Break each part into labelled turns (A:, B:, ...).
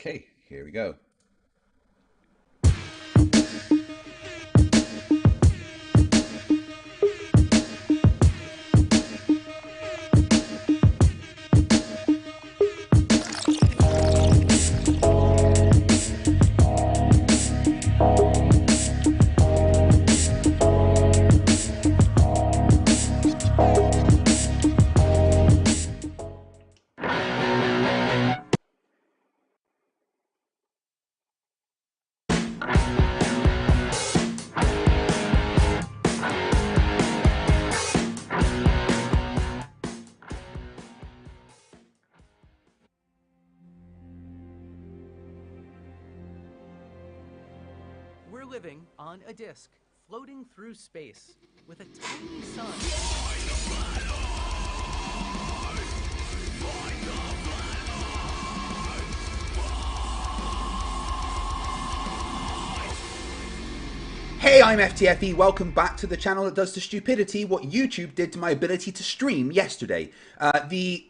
A: Okay, here we go.
B: We're living on a disk, floating through space, with a tiny sun.
A: Hey, I'm FTFE. Welcome back to the channel that does to stupidity what YouTube did to my ability to stream yesterday. The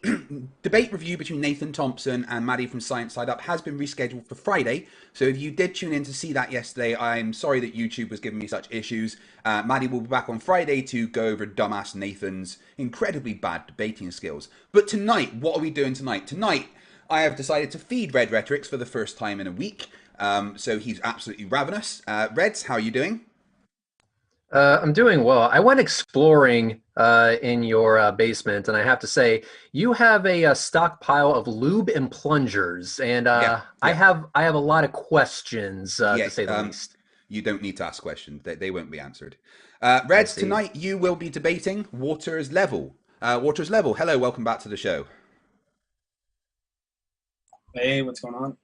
A: debate review between Nathan Thompson and Maddie from Science Side Up has been rescheduled for Friday. So if you did tune in to see that yesterday, I'm sorry that YouTube was giving me such issues. Maddie will be back on Friday to go over dumbass Nathan's incredibly bad debating skills. But tonight, what are we doing tonight? Tonight, I have decided to feed Red Rhetorics for the first time in a week. So he's absolutely ravenous. Reds, how are you doing?
C: I'm doing well. I went exploring in your basement, and I have to say, you have a stockpile of lube and plungers, and
A: Yeah,
C: I
A: yeah,
C: have I have a lot of questions
A: yeah.
C: to say the least.
A: You don't need to ask questions; they won't be answered.
C: I
A: Reds,
C: see.
A: tonight you will be debating Water's Level. Water's Level. Hello, welcome back to the show.
D: Hey, what's going on?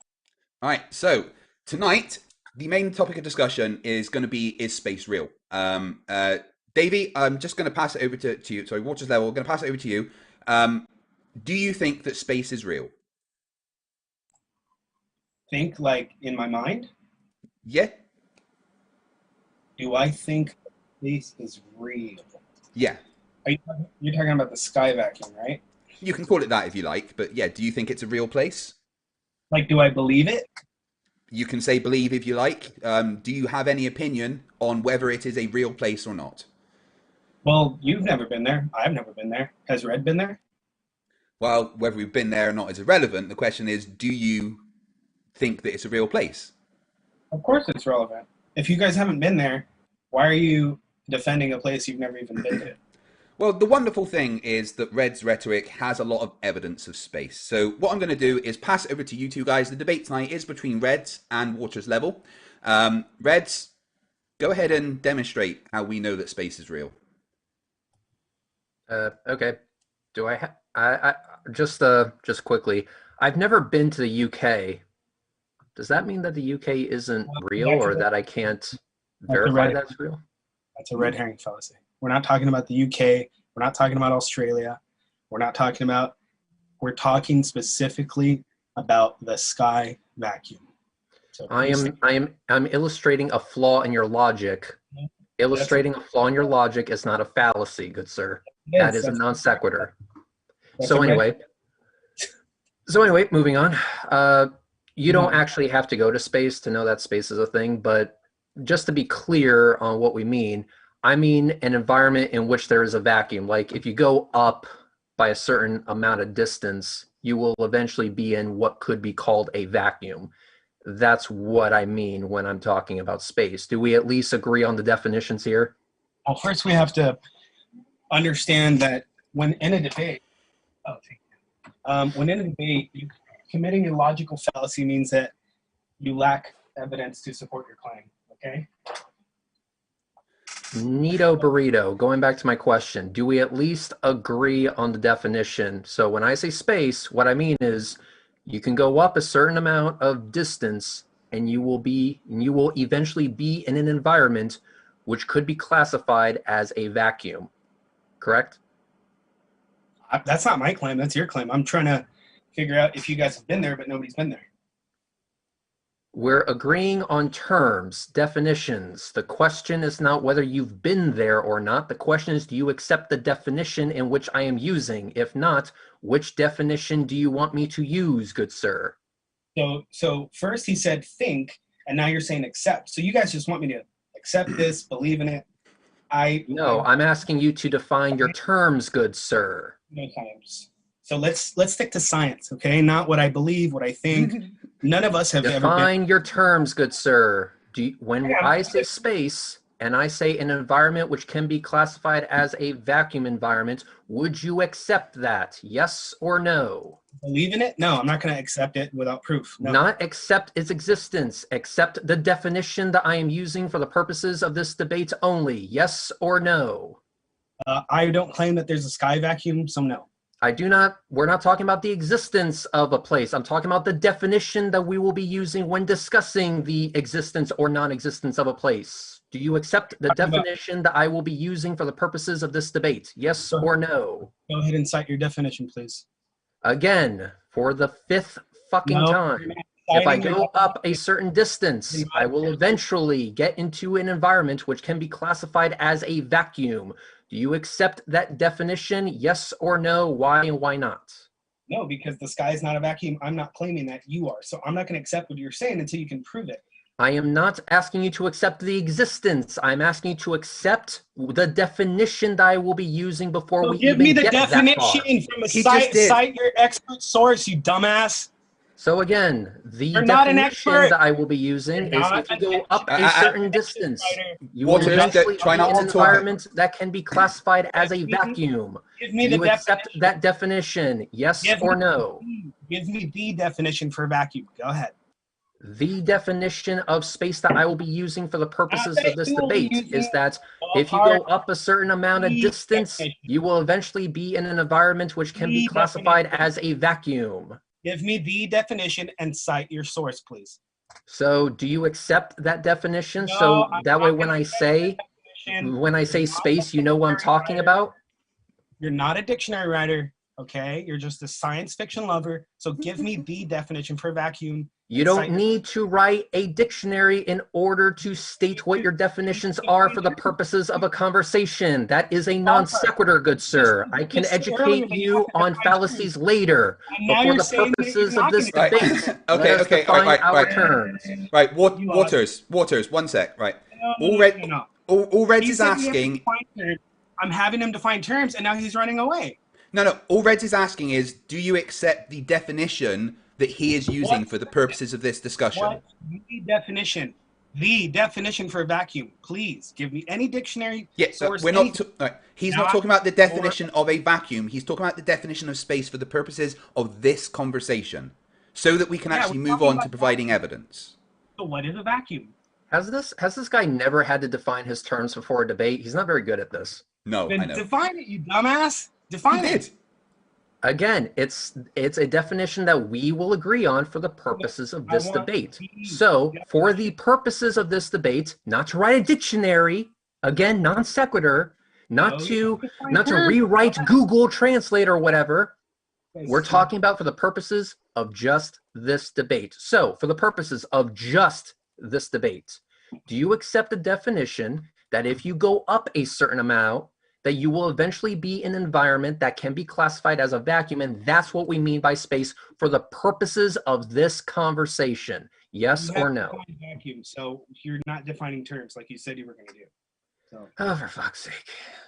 A: All right, so tonight the main topic of discussion is going to be is space real? Davey, I'm just going to pass it over to you. Sorry, Water's Level. I'm going to pass it over to you. Um, do you think that space is real?
D: Think like in my mind,
A: Yeah,
D: do I think space is real?
A: yeah.
D: You're talking about the sky vacuum, right?
A: You can call it that if you like, but yeah, do you think it's a real place?
D: Like, do I believe it?
A: You can say believe if you like. Do you have any opinion on whether it is a real place or not?
D: Well, you've never been there. I've never been there. Has Red been there?
A: Well, whether we've been there or not is irrelevant. The question is, do you think that it's a real place?
D: Of course it's relevant. If you guys haven't been there, why are you defending a place you've never even been to?
A: Well, the wonderful thing is that Red's rhetoric has a lot of evidence of space. So what I'm going to do is pass it over to you two guys. The debate tonight is between Reds and Water's Level. Reds, go ahead and demonstrate how we know that space is real.
C: Okay. Do I, ha I just quickly, I've never been to the UK. Does that mean that the UK isn't real,
D: That's
C: or
D: a,
C: that I can't
D: that's a
C: verify
D: red,
C: that's real?
D: that's a red herring fallacy. We're not talking about the UK. We're not talking about Australia. We're not talking about, we're talking specifically about the sky vacuum. So please stick
C: I'm illustrating a flaw in your logic.
D: that's a,
C: Illustrating a flaw in your logic is not a fallacy, good sir. That
D: yes,
C: is a non sequitur.
D: that's a
C: So
D: red.
C: anyway, moving on. You don't
D: No,
C: actually have to go to space to know that space is a thing, but just to be clear on what we mean, I mean an environment in which there is a vacuum. Like if you go up by a certain amount of distance, you will eventually be in what could be called a vacuum. That's what I mean when I'm talking about space. Do we at least agree on the definitions here?
D: well, first we have to understand that when in a debate, oh, thank you. When in a debate, committing a logical fallacy means that you lack evidence to support your claim. Okay.
C: Neato burrito, going back to my question, do we at least agree on the definition? So when I say space, what I mean is you can go up a certain amount of distance and you will eventually be in an environment which could be classified as a vacuum, correct?
D: That's not my claim. That's your claim. I'm trying to figure out if you guys have been there, but nobody's been there.
C: We're agreeing on terms, definitions. The question is not whether you've been there or not. The question is, do you accept the definition in which I am using? If not, which definition do you want me to use, good sir?
D: So first he said think, and now you're saying accept. So you guys just want me to accept this, believe in it.
C: No, I'm asking you to define your terms, good sir.
D: No science. So let's stick to science, okay? Not what I believe, what I think. None of us have ever been.
C: Define your terms, good sir. When I say space and I say an environment which can be classified as a vacuum environment, would you accept that? Yes or no?
D: Believe in it? No, I'm not going to accept it without proof. No.
C: Not accept its existence. Accept the definition that I am using for the purposes of this debate only. Yes or no?
D: I don't claim that there's a sky vacuum, so no.
C: We're not talking about the existence of a place. I'm talking about the definition that we will be using when discussing the existence or non-existence of a place. Do you accept the definition that I will be using for the purposes of this debate? Yes or no?
D: Go ahead and cite your definition, please.
C: Again, for the fifth fucking time, if I go up a certain distance, I will eventually get into an environment which can be classified as a vacuum. Do you accept that definition? Yes or no? Why and why not?
D: No, because the sky is not a vacuum. I'm not claiming that, you are. So I'm not going to accept what you're saying until you can prove it.
C: I am not asking you to accept the existence. I'm asking you to accept the definition that I will be using before we even get that far.
D: Give me the definition from a cite your expert source, you dumbass.
C: So again, the definition that I will be using is if you go up a certain distance, you will eventually be in an environment that can be classified as a vacuum.
D: Give me
C: Do you accept that definition? Yes or no?
D: Give me the definition for vacuum. Go ahead.
C: The definition of space that I will be using for the purposes of this debate is that if you go up a certain amount of distance, you will eventually be in an environment which can be classified as a vacuum.
D: Give me the definition and cite your source, please.
C: So do you accept that definition? No, so that way when I say space, you know what I'm talking about?
D: You're not a dictionary writer, okay? You're just a science fiction lover. So give me the definition for vacuum.
C: You don't need to write a dictionary in order to state what your definitions are for the purposes of a conversation. That is a non sequitur, good sir. I can educate you on fallacies later, but for the purposes of this debate, let us define our terms.
A: Right, Waters, one sec. Right, all Reds is asking.
D: I'm having him define terms, and now he's running away.
A: No. All Reds is asking is, do you accept the definition that he is using for the purposes of this discussion?
D: What? The definition for a vacuum. Please give me any dictionary.
A: Yes, yeah, we're not. He's not talking about the definition of a vacuum. He's talking about the definition of space for the purposes of this conversation, so that we can actually move on to providing evidence.
D: So what is a vacuum?
C: Has this guy never had to define his terms before a debate? He's not very good at this.
A: No, I know.
D: Define it, you dumbass. Define it.
C: Again, it's a definition that we will agree on for the purposes of this debate. So, for the purposes of this debate, not to write a dictionary, again, non sequitur, not to rewrite Google Translate or whatever. We're talking about for the purposes of just this debate. So, for the purposes of just this debate, do you accept the definition that if you go up a certain amount, that you will eventually be in an environment that can be classified as a vacuum, and that's what we mean by space for the purposes of this conversation? Yes or no?
D: Vacuum, so you're not defining terms like you said you were going to do. So.
C: Oh, for fuck's sake.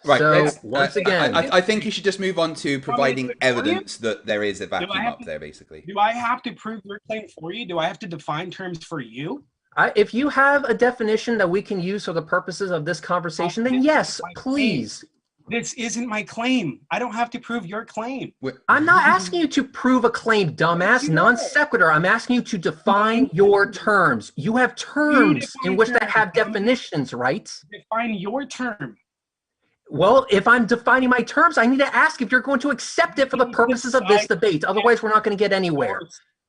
A: Right,
C: so, once again...
A: I think you should just move on to providing evidence that there is a vacuum up there, basically.
D: Do I have to prove your claim for you? Do I have to define terms for you?
C: If you have a definition that we can use for the purposes of this conversation, then yes, please.
D: This isn't my claim. I don't have to prove your claim.
C: I'm not asking you to prove a claim, dumbass. Non sequitur. I'm asking you to define your terms. You have terms in which that have definitions, right?
D: Define your term.
C: Well, if I'm defining my terms, I need to ask if you're going to accept it for the purposes of this debate. Otherwise, we're not going to get anywhere.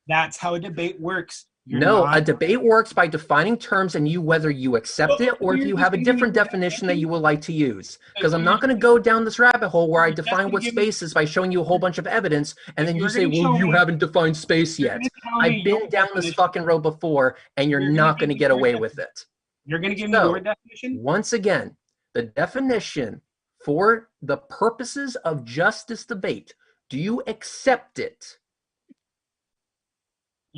D: That's how a debate works.
C: A debate works by defining terms and whether you accept it or if you have a different definition that you would like to use. Because I'm not going to go down this rabbit hole where I define what space is by showing you a whole bunch of evidence and then you say, well, you haven't defined space yet. I've been down this fucking road before and you're not going to get away with it.
D: You're going to give me your definition?
C: Once again, the definition for the purposes of just this debate, do you accept it?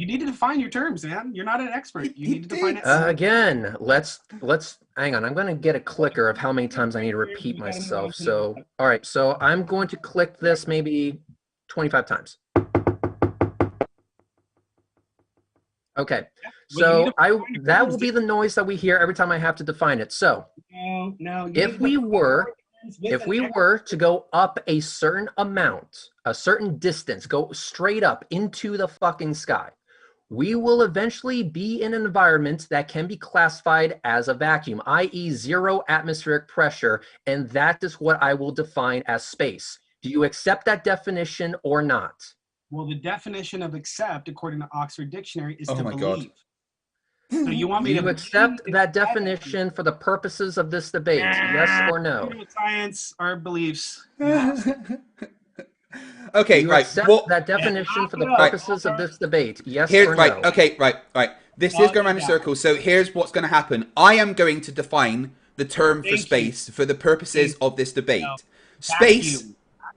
D: You need to define your terms, man. You're not an expert. You need to define it.
C: Again, let's hang on. I'm going to get a clicker of how many times I need to repeat
D: We gotta move
C: myself.
D: on to
C: So, all right. So I'm going to click this maybe 25 times. Okay. So that will be the noise that we hear every time I have to define it. So
D: no.
C: if we were to go up a certain amount, a certain distance, go straight up into the fucking sky, we will eventually be in an environment that can be classified as a vacuum, i.e. 0 atmospheric pressure, and that is what I will define as space. Do you accept that definition or not?
D: Well, the definition of accept, according to Oxford Dictionary, is to
A: my
D: believe.
A: God.
D: So you want me
C: Do you
D: to
C: accept that definition for the purposes of this debate? Yes or no?
D: Science, our beliefs.
A: Okay,
C: Do you
A: right.
C: accept
A: What?
C: that definition for the
D: Right.
C: purposes of this debate? Yes
A: Here,
C: or
A: right.
C: no?
A: Okay, right. This is going around in circles. So here's what's going to happen. I am going to define the term for space for the purposes of this debate. Space.
D: Vacuum.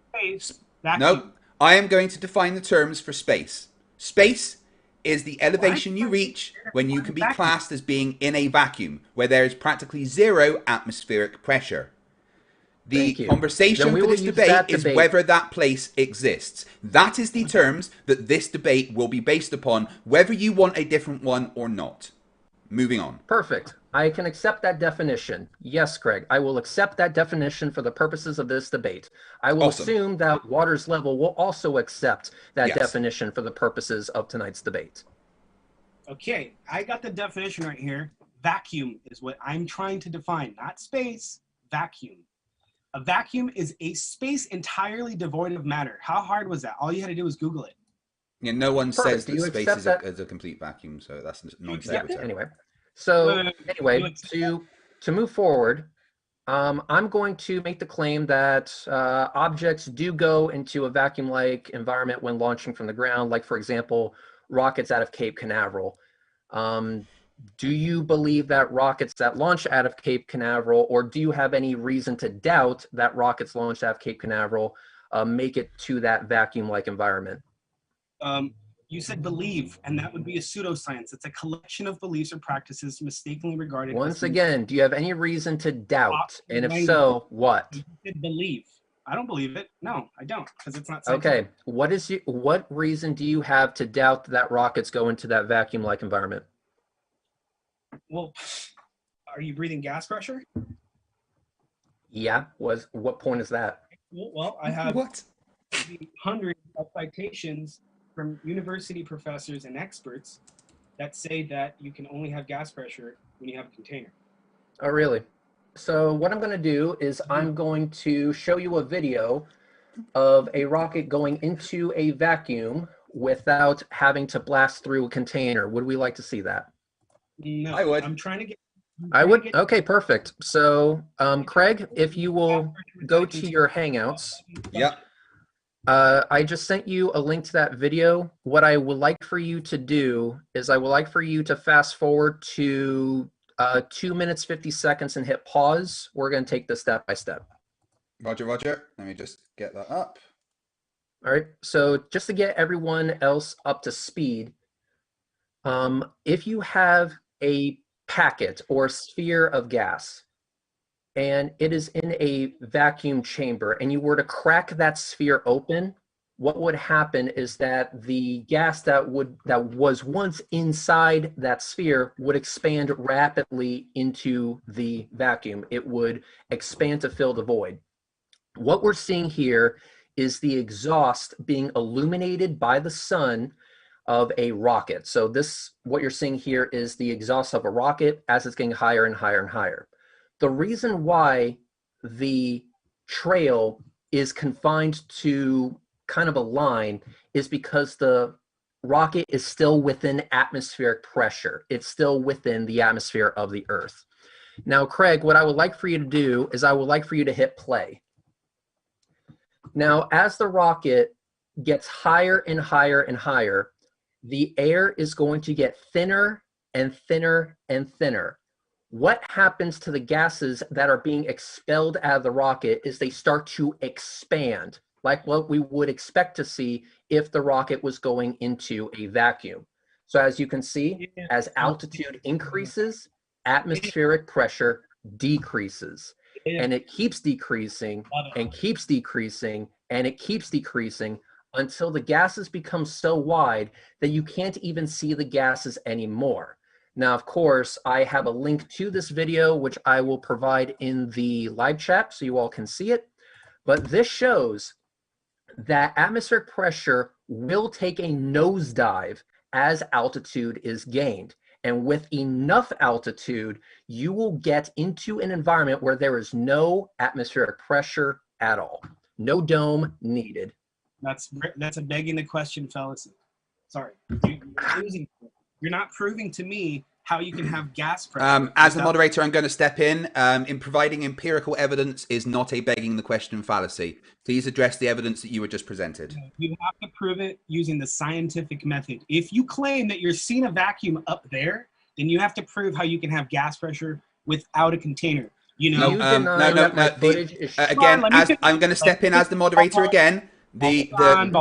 D: Space.
A: No,
D: Vacuum.
A: I am going to define the terms for space. Space is the elevation you reach when you can be classed as being in a vacuum, where there is practically 0 atmospheric pressure. The conversation for this debate is whether that place exists. That is the terms that this debate will be based upon, whether you want a different one or not. Moving on.
C: Perfect. I can accept that definition. Yes, Craig, I will accept that definition for the purposes of this debate. I will assume that Waters Level will also accept that definition for the purposes of tonight's debate.
D: Okay, I got the definition right here. Vacuum is what I'm trying to define, not space, vacuum. A vacuum is a space entirely devoid of matter. How hard was that? All you had to do was Google it.
A: Yeah, no one says that space is a complete vacuum, so that's non-sequitur.
C: Anyway, to move forward, I'm going to make the claim that objects do go into a vacuum-like environment when launching from the ground, like, for example, rockets out of Cape Canaveral. Do you believe that rockets that launch out of Cape Canaveral, or do you have any reason to doubt that rockets launched out of Cape Canaveral make it to that vacuum-like environment?
D: You said believe, and that would be a pseudoscience. It's a collection of beliefs or practices mistakenly regarded.
C: Once again, do you have any reason to doubt? And if so, what?
D: You said believe. I don't believe it. No, I don't, because it's not scientific.
C: Okay. What reason do you have to doubt that rockets go into that vacuum-like environment?
D: Well, are you breathing gas pressure?
C: Yeah. What point is that?
D: Well, I have hundreds of citations from university professors and experts that say that you can only have gas pressure when you have a container.
C: Oh, really? So what I'm going to do is I'm going to show you a video of a rocket going into a vacuum without having to blast through a container. Would we like to see that?
D: No,
A: I would.
D: I'm trying to get.
C: I would. Okay, perfect. So, Craig, if you will go to your Hangouts.
A: Yep.
C: I just sent you a link to that video. What I would like for you to do is I would like for you to fast forward to 2 minutes, 50 seconds and hit pause. We're going to take this step by step.
A: Roger. Let me just get that up.
C: All right. So just to get everyone else up to speed, if you have a packet or sphere of gas and it is in a vacuum chamber and you were to crack that sphere open, what would happen is that the gas that was once inside that sphere would expand rapidly into the vacuum. It would expand to fill the void. What we're seeing here is the exhaust being illuminated by the sun of a rocket. So what you're seeing here is the exhaust of a rocket as it's getting higher and higher and higher. The reason why the trail is confined to kind of a line is because the rocket is still within atmospheric pressure. It's still within the atmosphere of the Earth. Now, Craig, what I would like for you to do is I would like for you to hit play. Now, as the rocket gets higher and higher and higher, the air is going to get thinner and thinner and thinner. What happens to the gases that are being expelled out of the rocket is they start to expand, like what we would expect to see if the rocket was going into a vacuum. So as you can see, as altitude increases, atmospheric pressure decreases. And it keeps decreasing and keeps decreasing and it keeps decreasing until the gases become so wide that you can't even see the gases anymore. Now, of course, I have a link to this video, which I will provide in the live chat so you all can see it. But this shows that atmospheric pressure will take a nosedive as altitude is gained. And with enough altitude, you will get into an environment where there is no atmospheric pressure at all. No dome needed.
D: That's a begging the question fallacy. Sorry. You're not proving to me how you can have gas pressure.
A: As the moderator, I'm going to step in. In providing empirical evidence is not a begging the question fallacy. Please address the evidence that you were just presented.
D: You have to prove it using the scientific method. If you claim that you're seeing a vacuum up there, then you have to prove how you can have gas pressure without a container. You know,
A: again, I'm going to step in as the moderator again. I'm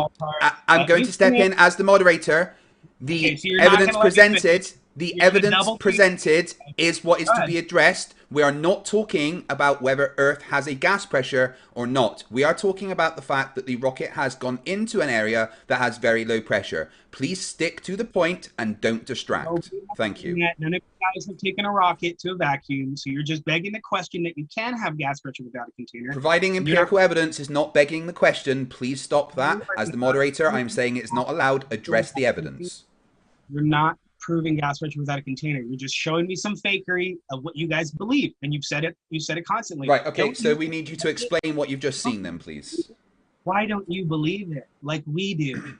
A: going to step in as the moderator. The evidence presented. The evidence presented is what is to be addressed. We are not talking about whether Earth has a gas pressure or not. We are talking about the fact that the rocket has gone into an area that has very low pressure. Please stick to the point and don't distract. Thank you.
D: None of you guys have taken a rocket to a vacuum, so you're just begging the question that you can have gas pressure without a container.
A: Providing empirical evidence is not begging the question. Please stop that. As the moderator, I am saying it's not allowed. Address the evidence.
D: You're not proving gas pressure without a container. You're just showing me some fakery of what you guys believe, and you've said it constantly.
A: Right, okay, so we need you to explain what you've just seen then, please.
D: Why don't you believe it like we do? You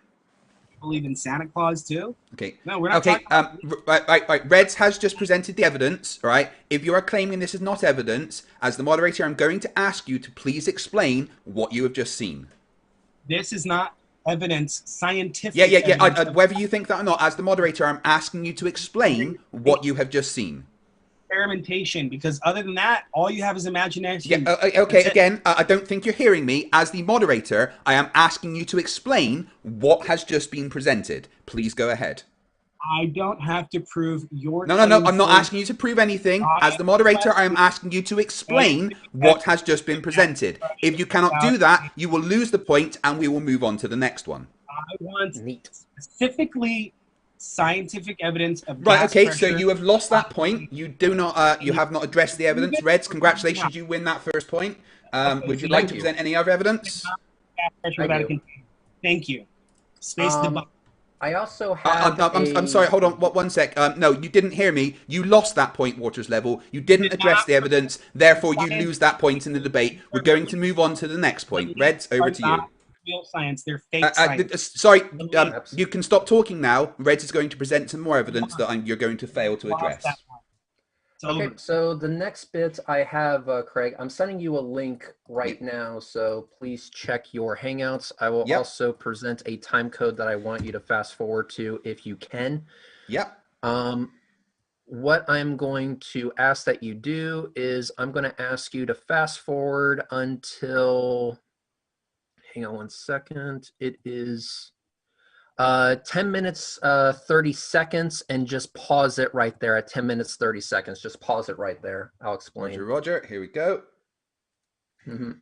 D: believe in Santa Claus too?
A: Okay.
D: No, we're not
A: talking about... right. Reds has just presented the evidence, right? If you are claiming this is not evidence, as the moderator, I'm going to ask you to please explain what you have just seen.
D: This is not evidence, scientific
A: evidence. Whether you think that or not, as the moderator, I'm asking you to explain what you have just seen.
D: Experimentation, because other than that, all you have is imagination.
A: Okay, again, I don't think you're hearing me. As the moderator, I am asking you to explain what has just been presented. Please go ahead.
D: I don't have to prove your...
A: No, I'm not asking you to prove anything. As the moderator, I am asking you to explain what has just been presented. If you cannot do that, you will lose the point and we will move on to the next one.
D: I want specifically scientific evidence of
A: Right, okay,
D: pressure.
A: so you have lost that point. You do not, you have not addressed the evidence. Reds, congratulations, you win that first point. Would you like to present any other evidence?
D: Thank you. Space debug.
C: I also have
A: I'm sorry, hold on, one sec. No, you didn't hear me. You lost that point, Waters Level. You didn't address the evidence, therefore you lose that point in the debate. We're going to move on to the next point. Reds, over to you.
D: Real science, they're fake science.
A: Sorry, you can stop talking now. Reds is going to present some more evidence that you're going to fail to address.
C: Okay, so the next bit I have, Craig, I'm sending you a link right now, so please check your Hangouts. I will also present a time code that I want you to fast forward to if you can.
A: Yep.
C: What I'm going to ask that you do is I'm going to ask you to fast forward until, hang on one second, it is 10 minutes, 30 seconds, and just pause it right there at 10 minutes, 30 seconds. Just pause it right there. I'll explain.
A: Roger. Here we go.
C: And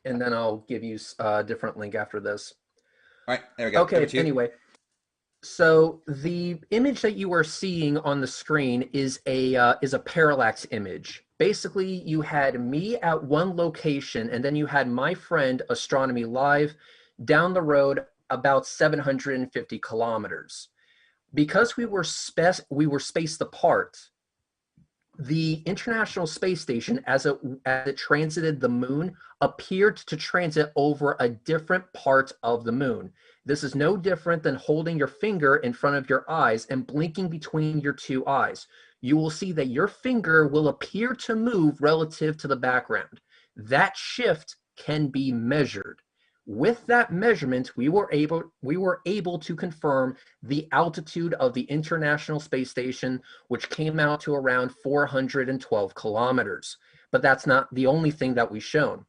C: then I'll give you a different link after this.
A: All right, there we go.
C: Okay, anyway. So the image that you are seeing on the screen is a parallax image. Basically, you had me at one location, and then you had my friend Astronomy Live down the road about 750 kilometers. Because we were spaced apart, the International Space Station, as it transited the moon, appeared to transit over a different part of the moon. This is no different than holding your finger in front of your eyes and blinking between your two eyes. You will see that your finger will appear to move relative to the background. That shift can be measured. With that measurement, we were able to confirm the altitude of the International Space Station, which came out to around 412 kilometers. But that's not the only thing that we've shown.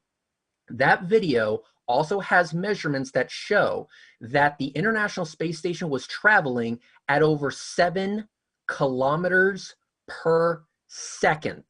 C: That video also has measurements that show that the International Space Station was traveling at over 7 kilometers per second.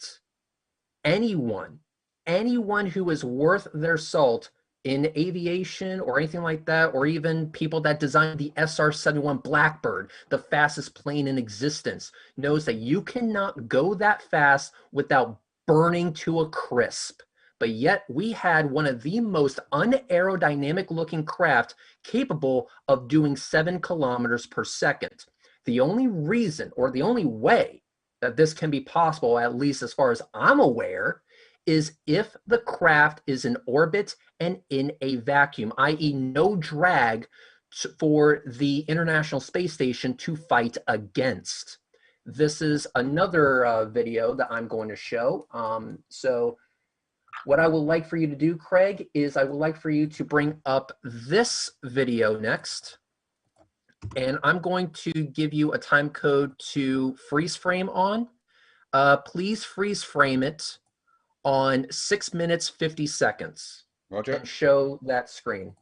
C: Anyone who is worth their salt in aviation or anything like that, or even people that designed the SR-71 Blackbird, the fastest plane in existence, knows that you cannot go that fast without burning to a crisp. But yet we had one of the most unaerodynamic looking craft capable of doing 7 kilometers per second. The only reason, or the only way that this can be possible, at least as far as I'm aware, is if the craft is in orbit and in a vacuum, i.e. no drag for the International Space Station to fight against. This is another video that I'm going to show. So what I would like for you to do, Craig, is I would like for you to bring up this video next. And I'm going to give you a time code to freeze frame on. Please freeze frame it on 6 minutes, 50 seconds.
A: Roger.
C: And show that screen.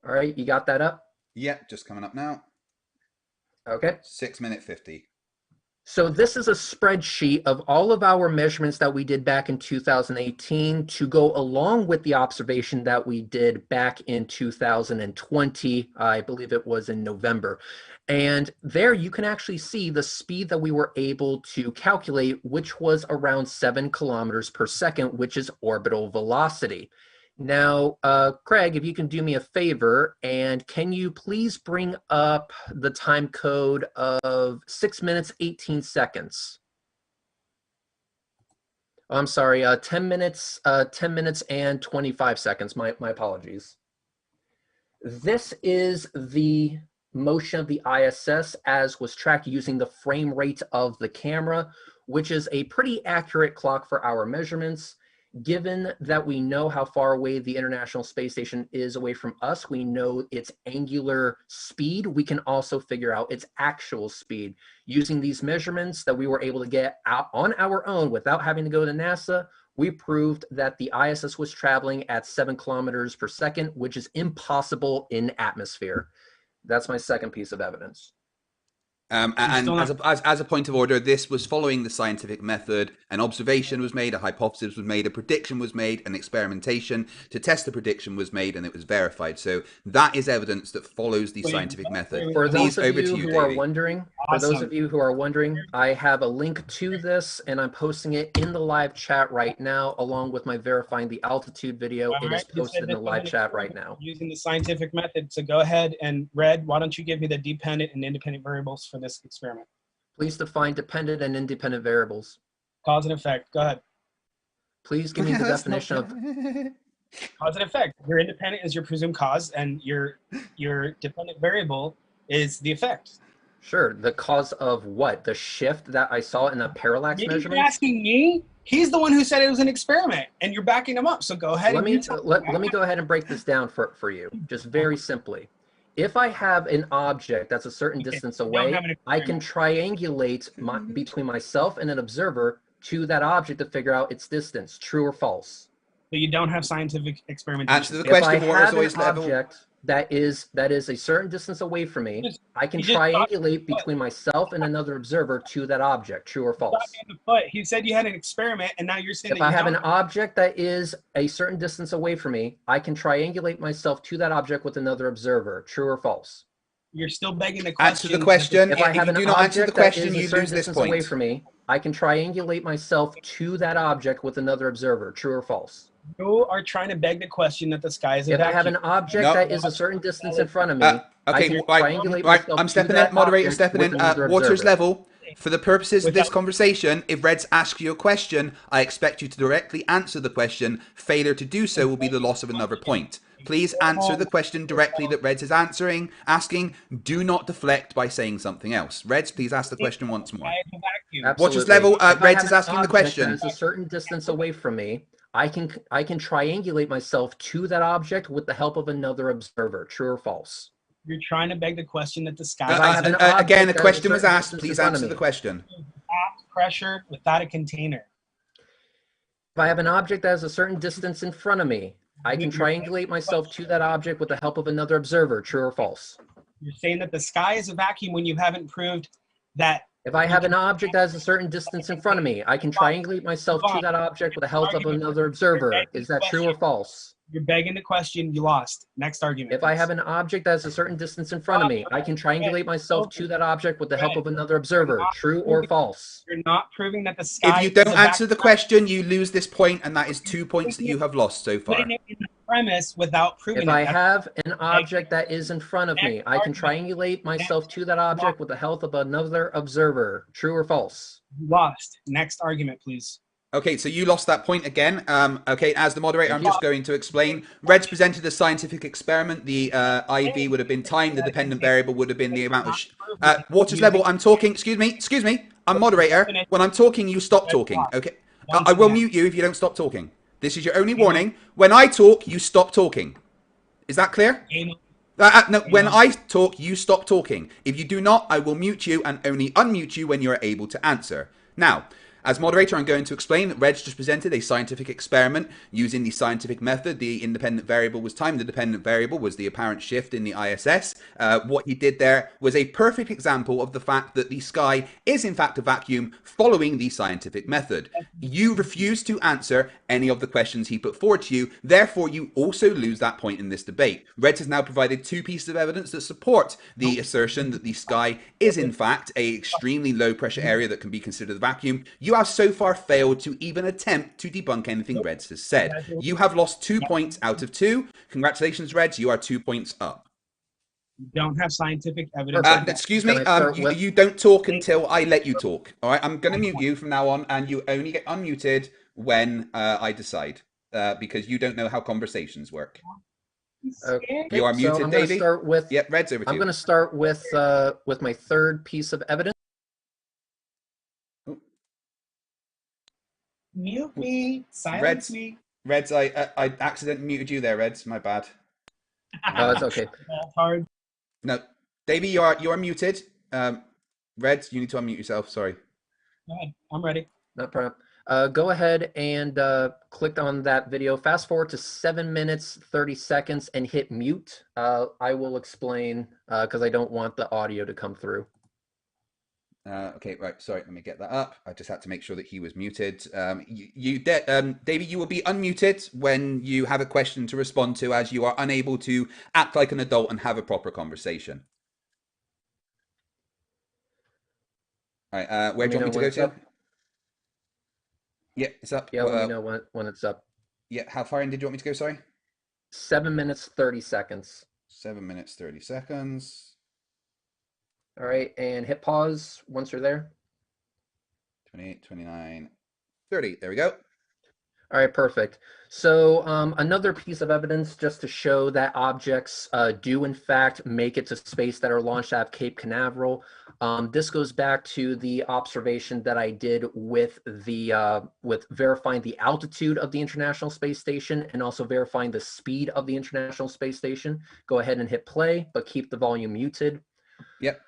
C: All right, you got that up?
A: Yeah, just coming up now.
C: Okay.
A: 6 minute 50.
C: So this is a spreadsheet of all of our measurements that we did back in 2018 to go along with the observation that we did back in 2020. I believe it was in November. And there you can actually see the speed that we were able to calculate, which was around 7 kilometers per second, which is orbital velocity. Now, Craig, if you can do me a favor, and can you please bring up the time code of 6 minutes, 18 seconds? Oh, I'm sorry, 10 minutes and 25 seconds. My apologies. This is the motion of the ISS as was tracked using the frame rate of the camera, which is a pretty accurate clock for our measurements. Given that we know how far away the International Space Station is away from us, we know its angular speed, we can also figure out its actual speed. Using these measurements that we were able to get out on our own without having to go to NASA, we proved that the ISS was traveling at 7 kilometers per second, which is impossible in atmosphere. That's my second piece of evidence.
A: And as a point of order, this was following the scientific method. An observation was made, a hypothesis was made, a prediction was made, an experimentation to test the prediction was made, and it was verified. So that is evidence that follows the scientific method.
C: For
A: Please,
C: those of
A: over
C: you
A: to you,
C: who are
A: Davey.
C: wondering,
D: Awesome.
C: for those of you who are wondering, I have a link to this, and I'm posting it in the live chat right now, along with my verifying the altitude video.
D: All
C: It is
D: right, you
C: posted
D: said
C: in the
D: that
C: live
D: I'm
C: chat right now.
D: using the scientific method. So go ahead and Red, why don't you give me the dependent and independent variables for this experiment?
C: Please define dependent and independent variables.
D: Cause and effect. Go ahead.
C: Please give me the definition of.
D: Cause and effect. Your independent is your presumed cause, and your dependent variable is the effect.
C: Sure. The cause of what? The shift that I saw in the parallax
D: You're
C: measurement?
D: asking me? He's the one who said it was an experiment, and you're backing him up. So go ahead.
C: Let me go ahead and break this down for you, just very simply. If I have an object that's a certain distance away, I can triangulate between myself and an observer to that object to figure out its distance, true or false.
D: But you don't have scientific experimentation.
A: Answer the question.
C: If I have an object that is a certain distance away from me, I can triangulate between myself and another observer to that object, true or false.
D: He said you had an experiment, and now you're saying
C: if I have an object that is a certain distance away from me, I can triangulate myself to that object with another observer, true or false.
D: You're still begging the question.
A: Answer the question.
C: If I have an
A: do not answer the
C: object
A: question,
C: that is
A: you
C: a certain
A: lose this
C: distance away
A: point.
C: from me, I can triangulate myself to that object with another observer, true or false.
D: You are trying to beg the question that the sky is a
C: If
D: vacuum.
C: I have an object that is a certain distance in front of me, I can triangulate
A: right.
C: myself
A: I'm
C: to
A: stepping
C: that
A: in. Moderator
C: object
A: stepping
C: with
A: in.
C: another
A: Water's
C: observer.
A: level. For the purposes of this conversation, if Reds asks you a question, I expect you to directly answer the question. Failure to do so will be the loss of another point. Please answer the question directly that Reds is asking. Do not deflect by saying something else. Reds, please ask the question once more. Water's level. Reds is asking the question.
C: If I have an object that is a certain distance away from me, I can triangulate myself to that object with the help of another observer, true or false.
D: You're trying to beg the question that the sky
A: again, the question was asked. Please answer the question.
D: Pressure without a container.
C: If I have an object that has a certain distance in front of me, I can triangulate myself to that object with the help of another observer. True or false?
D: You're saying that the sky is a vacuum when you haven't proved that.
C: If I have an object that has a certain distance in front of me, I can triangulate myself to that object with the help of another observer. Is that true or false?
D: You're begging the question. You lost. Next argument.
C: If I have an object that has a certain distance in front of me, I can triangulate myself to that object with the help of another observer. True or false?
D: You're not proving that the sky.
A: If you don't answer the question, you lose this point, and that is 2 points that you have lost so far.
D: Putting it in the premise without proving
C: If
D: it.
C: I have an object that is in front of me, I can triangulate myself to that object with the help of another observer. True or false?
D: You lost. Next argument, please.
A: Okay, so you lost that point again. Okay, as the moderator, I'm just going to explain. Red's presented a scientific experiment. The IV would have been time. The dependent variable would have been the amount of water's level. I'm talking. Excuse me. I'm moderator. When I'm talking, you stop talking. Okay, I will mute you if you don't stop talking. This is your only warning. When I talk, you stop talking. Is that clear? No, when I talk, you stop talking. If you do not, I will mute you and only unmute you when you are able to answer. Now, as moderator, I'm going to explain that Red's just presented a scientific experiment using the scientific method. The independent variable was time. The dependent variable was the apparent shift in the ISS. What he did there was a perfect example of the fact that the sky is in fact a vacuum following the scientific method. You refused to answer any of the questions he put forward to you. Therefore, you also lose that point in this debate. Red has now provided 2 pieces of evidence that support the assertion that the sky is in fact a extremely low pressure area that can be considered a vacuum. You have so far failed to even attempt to debunk anything Reds has said. You have lost 2 points out of 2. Congratulations, Reds. You are 2 points up.
D: You don't have scientific evidence.
A: Excuse me. You don't talk until I let you talk. All right. I'm going to mute you from now on, and you only get unmuted when I decide, because you don't know how conversations work.
C: Okay,
A: You are muted,
C: so I'm going to start with.
A: Yep, Red's over to you.
C: I'm going to start with my third piece of evidence.
D: Mute me. Silence me.
A: Reds, I accidentally muted you there, Reds. My bad.
C: Oh, it's okay.
D: That's hard.
A: No, Davey, you are muted. Reds, you need to unmute yourself. Sorry.
D: Go ahead. I'm ready.
C: No problem. Go ahead and click on that video. Fast forward to 7 minutes, 30 seconds and hit mute. I will explain because I don't want the audio to come through.
A: Okay, right. Sorry, let me get that up. I just had to make sure that he was muted. Davey, you will be unmuted when you have a question to respond to, as you are unable to act like an adult and have a proper conversation. All right, where do you want me to go to? Yeah, it's up.
C: Yeah, let me know when it's up.
A: Yeah, how far in did you want me to go? Sorry.
C: 7 minutes, 30 seconds.
A: 7 minutes, 30 seconds.
C: All right, and hit pause once you're there.
A: 28, 29, 30. There we go.
C: All right, perfect. So another piece of evidence just to show that objects do in fact make it to space that are launched out of Cape Canaveral. This goes back to the observation that I did with verifying the altitude of the International Space Station and also verifying the speed of the International Space Station. Go ahead and hit play, but keep the volume muted.
A: Yep.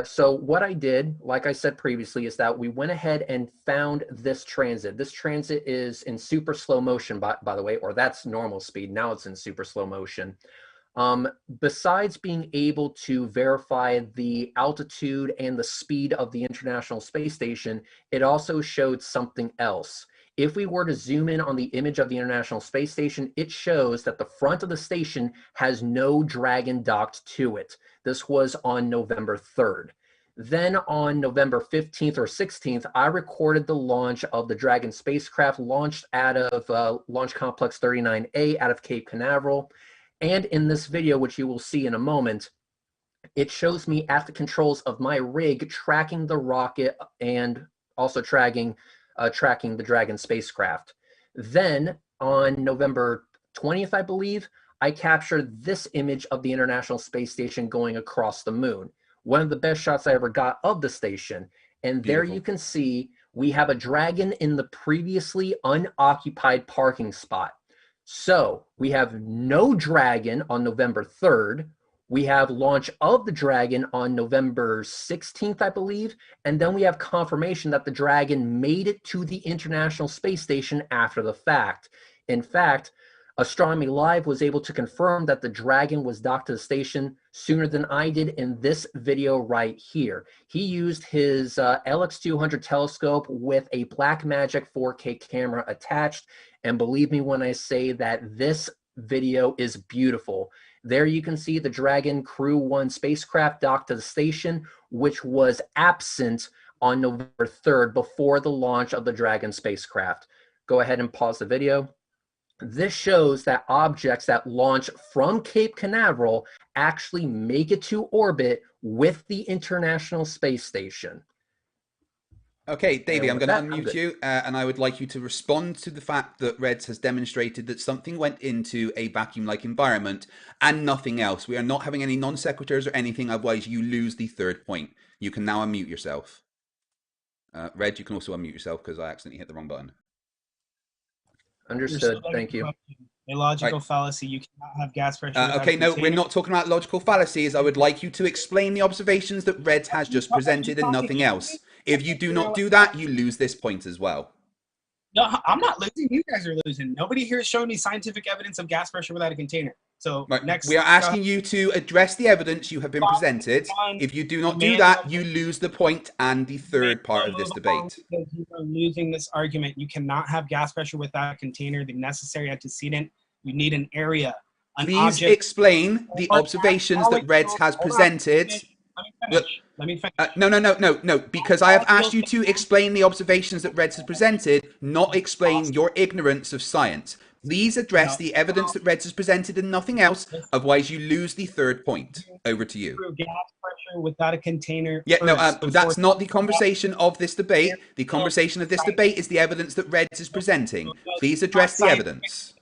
C: So what I did, like I said previously, is that we went ahead and found this transit. This transit is in super slow motion, by the way, or that's normal speed. Now it's in super slow motion. Besides being able to verify the altitude and the speed of the International Space Station, it also showed something else. If we were to zoom in on the image of the International Space Station, it shows that the front of the station has no Dragon docked to it. This was on November 3rd. Then on November 15th or 16th, I recorded the launch of the Dragon spacecraft launched out of Launch Complex 39A out of Cape Canaveral. And in this video, which you will see in a moment, it shows me at the controls of my rig tracking the rocket and also tracking the Dragon spacecraft. Then on November 20th, I believe, I captured this image of the International Space Station going across the moon. One of the best shots I ever got of the station. And there you can see we have a Dragon in the previously unoccupied parking spot. So we have no Dragon on November 3rd. We have launch of the Dragon on November 16th, I believe. And then we have confirmation that the Dragon made it to the International Space Station after the fact. In fact, Astronomy Live was able to confirm that the Dragon was docked to the station sooner than I did in this video right here. He used his LX200 telescope with a Blackmagic 4K camera attached, and believe me when I say that this video is beautiful. There you can see the Dragon Crew 1 spacecraft docked to the station, which was absent on November 3rd before the launch of the Dragon spacecraft. Go ahead and pause the video. This shows that objects that launch from Cape Canaveral actually make it to orbit with the International Space Station.
A: Okay, Davey, I'm going to unmute you, and I would like you to respond to the fact that Reds has demonstrated that something went into a vacuum-like environment and nothing else. We are not having any non sequiturs or anything, otherwise you lose the third point. You can now unmute yourself. Red, you can also unmute yourself because I accidentally hit the wrong button.
C: Understood. Thank you.
D: A logical fallacy. You cannot have gas pressure.
A: Okay, no, we're not talking about logical fallacies. I would like you to explain the observations that Reds has just presented and nothing else. If you do not do that, you lose this point as well.
D: No, I'm not losing. You guys are losing. Nobody here is showing me scientific evidence of gas pressure without a container. So next,
A: we are asking you to address the evidence you have been presented. If you do not do that, you lose the point and the third part of this debate.
D: You are losing this argument. You cannot have gas pressure without a container. The necessary antecedent. You need an area.
A: Please explain the observations that Reds has presented.
D: Let me finish.
A: No, because I have asked you to explain the observations that Reds has presented, not explain your ignorance of science. Please address the evidence that Reds has presented and nothing else, otherwise you lose the third point. Over to you.
D: Gas pressure without a container.
A: Yeah, no, that's not the conversation of this debate. The conversation of this debate is the evidence that Reds is presenting. Please address the evidence.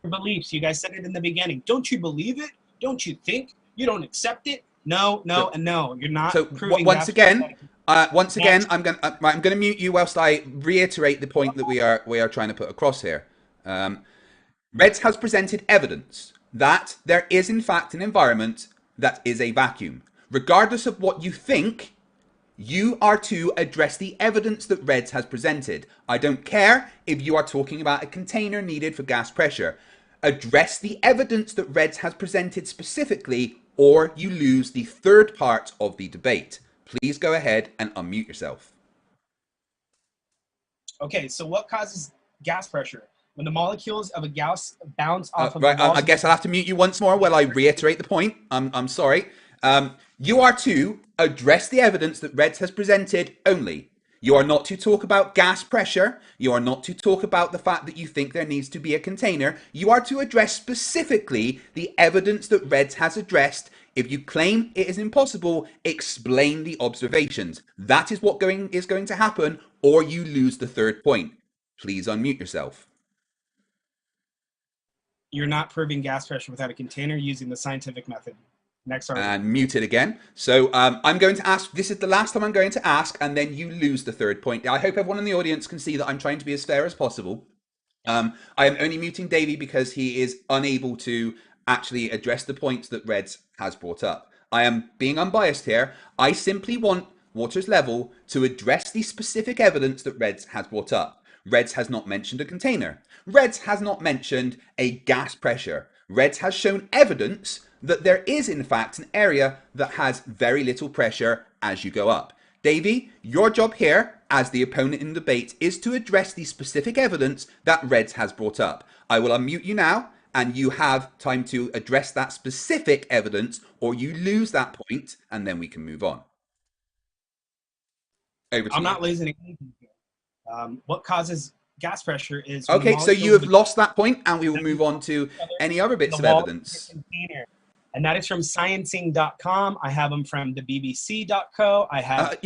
D: Your beliefs. You guys said it in the beginning. Don't you believe it? Don't you think? You don't accept it? No, and no. You're not.
A: So once again, I'm gonna mute you whilst I reiterate the point that we are trying to put across here. Reds has presented evidence that there is in fact an environment that is a vacuum. Regardless of what you think, you are to address the evidence that Reds has presented. I don't care if you are talking about a container needed for gas pressure. Address the evidence that Reds has presented specifically, or you lose the third part of the debate. Please go ahead and unmute yourself.
D: Okay, so what causes gas pressure? When the molecules of a gas bounce off of
A: right,
D: the walls.
A: I guess I'll have to mute you once more while I reiterate the point. I'm sorry. You are to address the evidence that Reds has presented only. You are not to talk about gas pressure. You are not to talk about the fact that you think there needs to be a container. You are to address specifically the evidence that Reds has addressed. If you claim it is impossible, explain the observations. That is what is going to happen, or you lose the third point. Please unmute yourself.
D: You're not proving gas pressure without a container using the scientific method. Next argument.
A: And muted again. So I'm going to ask, this is the last time I'm going to ask, and then you lose the third point. I hope everyone in the audience can see that I'm trying to be as fair as possible. I am only muting Davey because he is unable to actually address the points that Reds has brought up. I am being unbiased here. I simply want Waters Level to address the specific evidence that Reds has brought up. Reds has not mentioned a container. Reds has not mentioned a gas pressure. Reds has shown evidence that there is in fact an area that has very little pressure as you go up. Davey, your job here as the opponent in the debate is to address the specific evidence that Reds has brought up. I will unmute you now and you have time to address that specific evidence, or you lose that point and then we can move on. Over to you.
D: I'm not losing anything here. What causes gas pressure is...
A: Okay, so you have lost that point and we will move on to any other bits of evidence.
D: And that is from sciencing.com. I have them from the bbc.co. I have...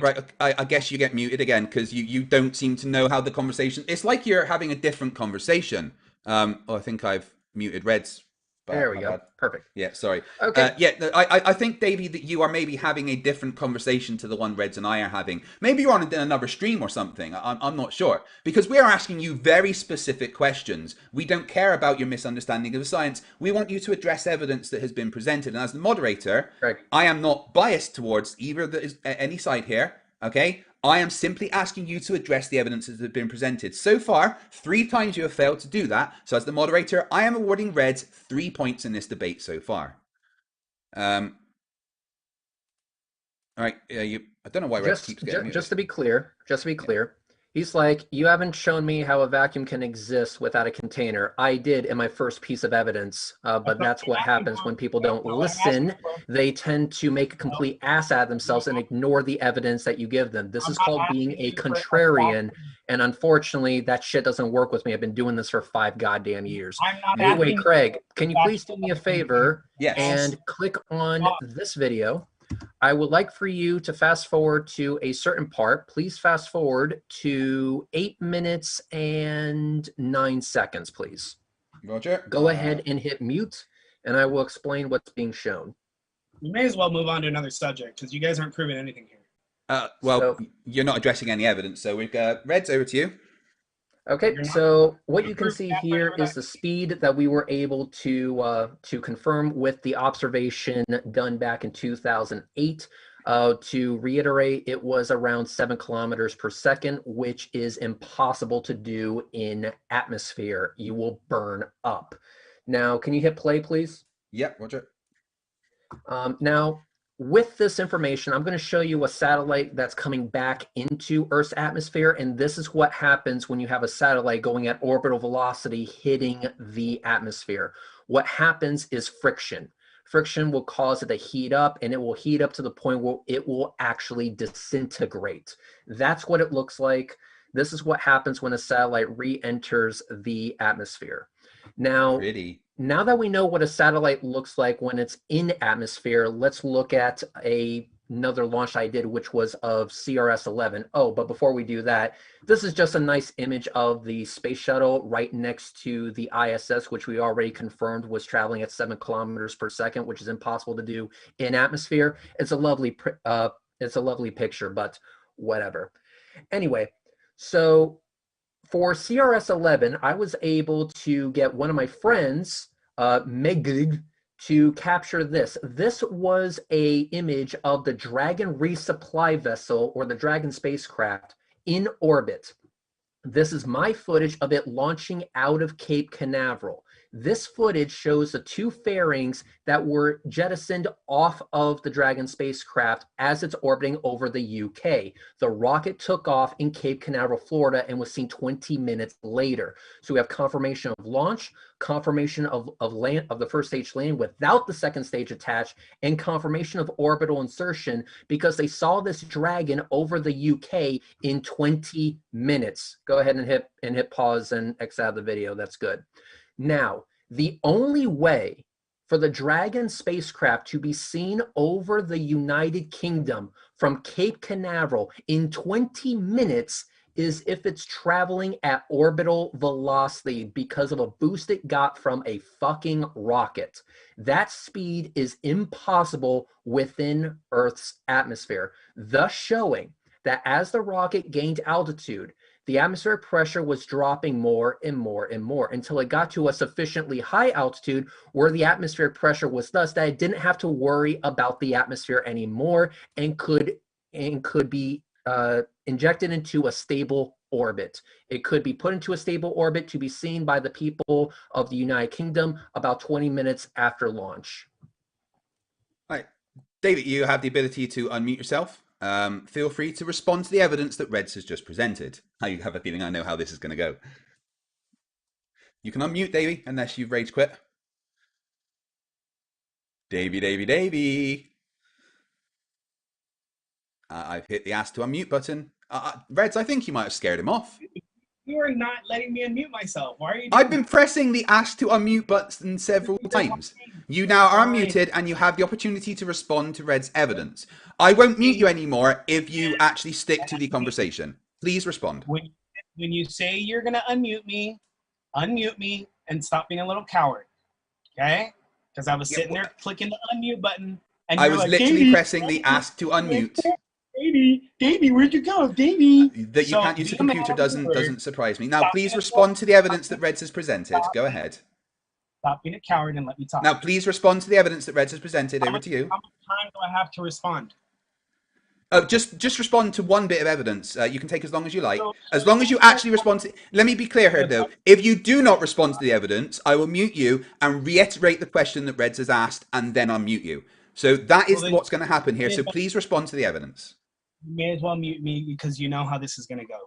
A: right. I guess you get muted again because you don't seem to know how the conversation... It's like you're having a different conversation. I think I've muted Reds.
C: There we go. Perfect.
A: Yeah, sorry.
C: Okay.
A: I think, Davey, that you are maybe having a different conversation to the one Reds and I are having. Maybe you're on another stream or something. I'm not sure. Because we are asking you very specific questions. We don't care about your misunderstanding of the science. We want you to address evidence that has been presented. And as the moderator, I am not biased towards either any side here. Okay? I am simply asking you to address the evidence that has been presented. So far, 3 times you have failed to do that. So as the moderator, I am awarding Reds 3 points in this debate so far. All right, I don't know why Reds keeps getting muted.
C: Just to be clear, he's like, you haven't shown me how a vacuum can exist without a container. I did in my first piece of evidence, but that's what happens when people don't listen. They tend to make a complete ass out of themselves and ignore the evidence that you give them. This is called being a contrarian, and unfortunately, that shit doesn't work with me. I've been doing this for 5 goddamn years. Anyway, Craig, can you please do me a favor and click on this video? I would like for you to fast forward to a certain part. Please fast forward to 8 minutes and 9 seconds, please.
A: Roger.
C: Go ahead and hit mute, and I will explain what's being shown.
D: You may as well move on to another subject because you guys aren't proving anything here.
A: You're not addressing any evidence, so we've got Reds, over to you.
C: Okay, so what you can see here is the speed that we were able to confirm with the observation done back in 2008. To reiterate, it was around 7 kilometers per second, which is impossible to do in atmosphere. You will burn up. Now, can you hit play, please?
A: Yep, Roger.
C: Now, with this information, I'm going to show you a satellite that's coming back into Earth's atmosphere, and this is what happens when you have a satellite going at orbital velocity hitting the atmosphere. What happens is friction. Friction will cause it to heat up, and it will heat up to the point where it will actually disintegrate. That's what it looks like. This is what happens when a satellite re-enters the atmosphere. Now, now that we know what a satellite looks like when it's in atmosphere, let's look at another launch I did, which was of CRS-11. Oh, but before we do that, this is just a nice image of the space shuttle right next to the ISS, which we already confirmed was traveling at 7 kilometers per second, which is impossible to do in atmosphere. It's a lovely picture, but whatever. Anyway, so for CRS-11, I was able to get one of my friends, Meg, to capture this. This was a image of the Dragon resupply vessel, or the Dragon spacecraft, in orbit. This is my footage of it launching out of Cape Canaveral. This footage shows the 2 fairings that were jettisoned off of the Dragon spacecraft as it's orbiting over the UK. The rocket took off in Cape Canaveral, Florida, and was seen 20 minutes later. So we have confirmation of launch, confirmation of the first stage landing without the second stage attached, and confirmation of orbital insertion because they saw this Dragon over the UK in 20 minutes. Go ahead and hit pause and X out of the video. That's good. Now, the only way for the Dragon spacecraft to be seen over the United Kingdom from Cape Canaveral in 20 minutes is if it's traveling at orbital velocity because of a boost it got from a fucking rocket. That speed is impossible within Earth's atmosphere, thus showing that as the rocket gained altitude, the atmospheric pressure was dropping more and more and more until it got to a sufficiently high altitude where the atmospheric pressure was thus that it didn't have to worry about the atmosphere anymore and could be injected into a stable orbit. It could be put into a stable orbit to be seen by the people of the United Kingdom about 20 minutes after launch.
A: All right, David, you have the ability to unmute yourself. Feel free to respond to the evidence that Reds has just presented. I have a feeling I know how this is going to go. You can unmute, Davey, unless you've rage quit. Davey. I've hit the ask to unmute button. Reds, I think you might have scared him off.
D: You are not letting me unmute myself. Why are you doing
A: I've been pressing the ask to unmute button several times. You now are unmuted and you have the opportunity to respond to Red's evidence. I won't mute you anymore if you actually stick to the conversation. Please respond.
D: When you say you're going to unmute me and stop being a little coward. Okay? Because I was sitting there clicking the unmute button. And
A: I was like, literally pressing the ask to unmute.
D: Davey, where'd you go? Davey.
A: That you can't use the computer doesn't surprise me. Now, please respond to the evidence that Reds has presented. Go ahead.
D: Stop being a coward and let me talk.
A: Now, please respond to the evidence that Reds has presented. Over to you.
D: How much time do I have to respond?
A: Just respond to one bit of evidence. You can take as long as you like.
D: So,
A: As long as you actually respond to. Let me be clear here, though. If you do not respond to the evidence, I will mute you and reiterate the question that Reds has asked, and then unmute you. So that
D: well,
A: is
D: then
A: what's going to happen here.
D: you
A: So please respond to the evidence.
D: may as well mute me because you know how this is going to go.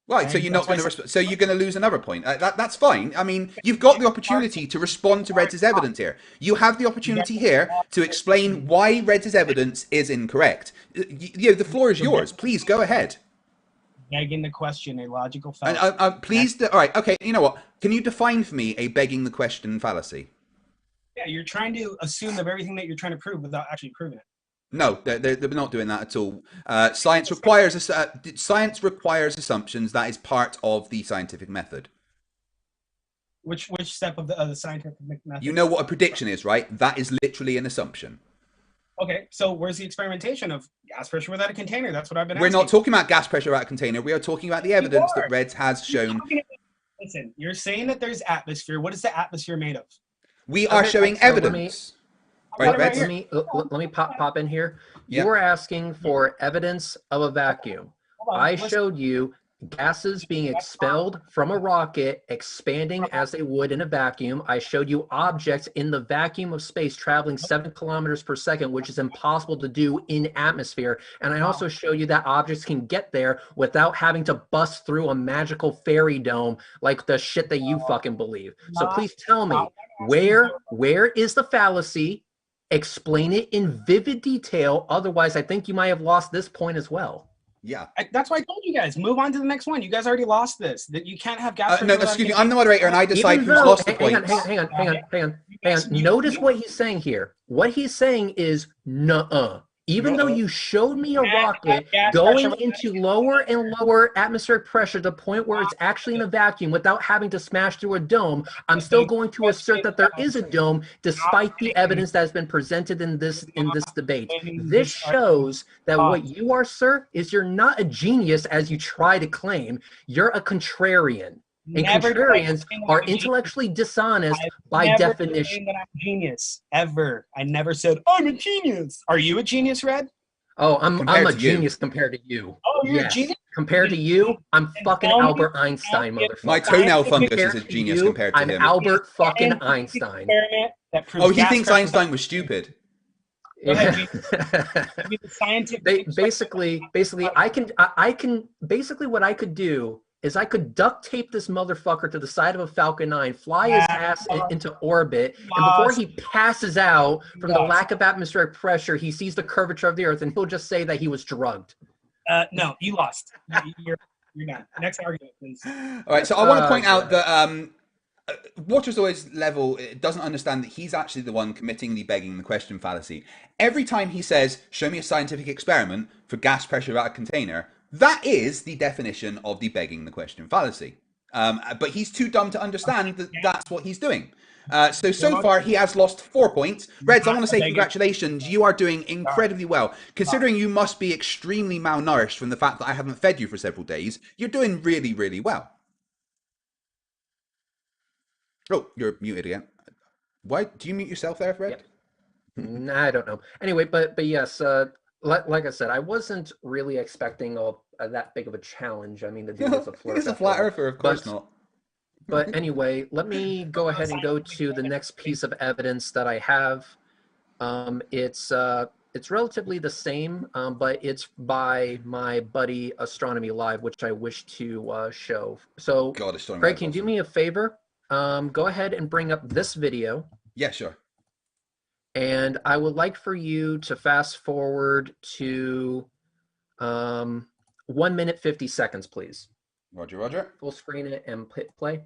A: Right, so
D: Okay?
A: you're
D: That's
A: not
D: why
A: going
D: I
A: to
D: said,
A: so you're going to lose another point. That's fine. I mean, you've got the opportunity to respond to Reds' evidence here. You have the
D: you guys
A: opportunity here to explain why Reds' evidence is incorrect. The floor is yours. Please go ahead.
D: begging the question, a logical
A: And
D: fallacy.
A: please, all right, okay. You know what? Can you define for me a begging the question fallacy?
D: Yeah, you're trying to assume of everything that you're trying to prove without actually proving it.
A: No, they're not doing that at all. Science requires assumptions. That is part of the scientific method.
D: Which step of the scientific method?
A: You know what a prediction is, right? That is literally an assumption.
D: Okay, so where's the experimentation of gas pressure without a container? That's what I've been
A: We're
D: asking.
A: not talking about gas pressure out of container. We are talking about the evidence that Reds has shown.
D: Listen, you're saying that there's atmosphere. What is the atmosphere made of?
A: We are
C: Okay,
A: showing
C: so
A: evidence.
D: Right,
A: Right,
D: right
A: Reds?
D: here.
C: let me pop in here.
A: Yeah.
C: You were asking for evidence of a vacuum.
D: Hold on,
C: I
D: listen.
C: showed you gases being expelled from a rocket, expanding as they would in a vacuum. I showed you objects in the vacuum of space traveling 7 kilometers per second, which is impossible to do in atmosphere. And I also show you that objects can get there without having to bust through a magical fairy dome like the shit that you fucking believe. So please tell me, where is the fallacy? Explain it in vivid detail. Otherwise, I think you might have lost this point as well.
A: Yeah.
D: That's why I told you guys, move on to the next one. You guys already lost this. That you can't have gas pressure.
A: No,
D: without
A: excuse me.
D: a
A: I'm the moderator, and I decide who's lost the
C: hang
A: points.
C: on. Notice what he's saying here. What he's saying is nuh-uh. Even though you showed me a rocket going into lower and lower atmospheric pressure to the point where it's actually in a vacuum without having to smash through a dome, I'm still going to assert that there is a dome despite the evidence that has been presented in this debate. This shows that what you are, sir, is you're not a genius as you try to claim. You're a contrarian. And contrarians are intellectually dishonest by definition.
D: That I'm a genius ever. I never said I'm a genius. Are you a genius, Red?
C: Oh, I'm a
A: to
C: genius compared to you.
D: Oh, you're a genius.
C: Compared to you, I'm fucking Albert Einstein, motherfucker.
A: My toenail fungus
C: Compared
A: is a
C: to
A: genius
C: you,
A: compared to
C: I'm
A: him.
C: Albert fucking Einstein.
A: Oh, he thinks Einstein was stupid.
D: Go ahead,
C: Basically, I can basically what I could do is I could duct tape this motherfucker to the side of a Falcon 9, fly his ass into orbit, and before he passes out from the lack of atmospheric pressure, he sees the curvature of the Earth, and he'll just say that he was drugged.
D: No, you lost. You're done. Next argument, please.
A: All right, so I want to point out that Waters Always Level doesn't understand that he's actually the one committing the begging the question fallacy. Every time he says, show me a scientific experiment for gas pressure out of a container, that is the definition of the begging the question fallacy. But he's too dumb to understand that that's what he's doing. So far, he has lost 4 points. Reds, I want to say congratulations. You are doing incredibly well. Considering you must be extremely malnourished from the fact that I haven't fed you for several days, you're doing really, really well. Oh, you're muted again. Why do you mute yourself there, Fred?
C: Yep. I don't know. Anyway, but yes, like I said, I wasn't really expecting that big of a challenge. I mean, the dude is a flirt.
A: He's a flat earther, of course not.
C: But anyway, let me go ahead and go to the next piece of evidence that I have. It's relatively the same, but it's by my buddy Astronomy Live, which I wish to show. So, Greg, can you do me a favor? Go ahead and bring up this video.
A: Yeah, sure.
C: And I would like for you to fast forward to 1 minute 50 seconds, please.
A: Roger, roger.
C: Full screen it and hit play.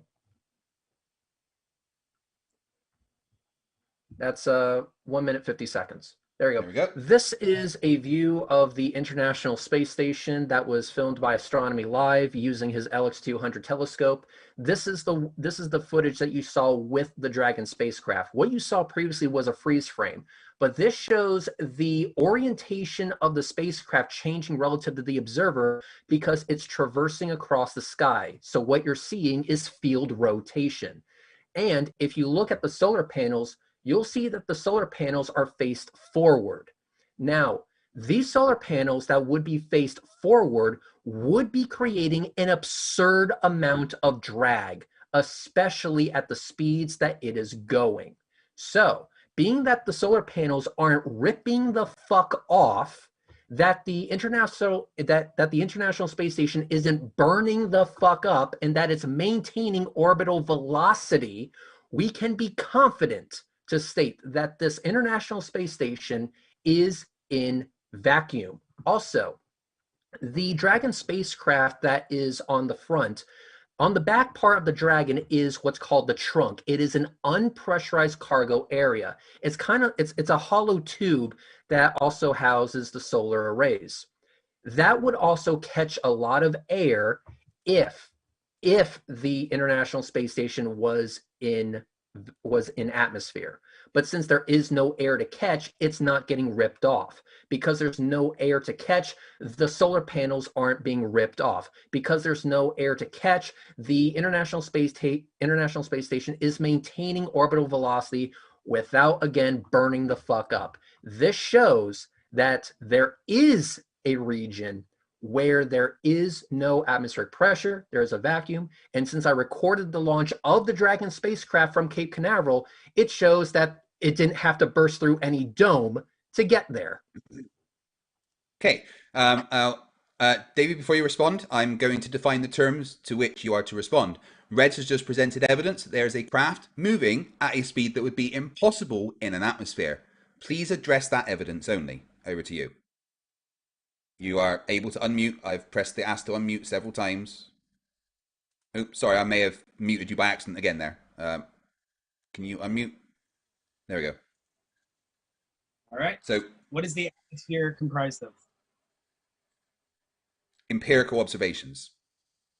C: That's 1 minute 50 seconds. There you go.
A: There we go.
C: This is a view of the International Space Station that was filmed by Astronomy Live using his LX200 telescope. This is the footage that you saw with the Dragon spacecraft. What you saw previously was a freeze frame, but this shows the orientation of the spacecraft changing relative to the observer because it's traversing across the sky. So what you're seeing is field rotation. And if you look at the solar panels, you'll see that the solar panels are faced forward. Now, these solar panels that would be faced forward would be creating an absurd amount of drag, especially at the speeds that it is going. So, being that the solar panels aren't ripping the fuck off, that the international space station isn't burning the fuck up, and that it's maintaining orbital velocity, we can be confident to state that this International Space Station is in vacuum. Also, the Dragon spacecraft that is on the front, on the back part of the Dragon is what's called the trunk. It is an unpressurized cargo area. It's a hollow tube that also houses the solar arrays. That would also catch a lot of air if the International Space Station was in atmosphere. But since there is no air to catch, it's not getting ripped off. Because there's no air to catch, the solar panels aren't being ripped off. Because there's no air to catch, the International Space Station is maintaining orbital velocity without, again, burning the fuck up. This shows that there is a region where there is no atmospheric pressure, there is a vacuum, and since I recorded the launch of the Dragon spacecraft from Cape Canaveral, it shows that it didn't have to burst through any dome to get there.
A: Okay, David, before you respond, I'm going to define the terms to which you are to respond. Reds has just presented evidence that there is a craft moving at a speed that would be impossible in an atmosphere. Please address that evidence only. Over to you. You are able to unmute. I've pressed the ask to unmute several times. Oops, sorry, I may have muted you by accident again there. Can you unmute? There we go.
D: All right.
A: So,
D: what is the atmosphere comprised of?
A: Empirical observations.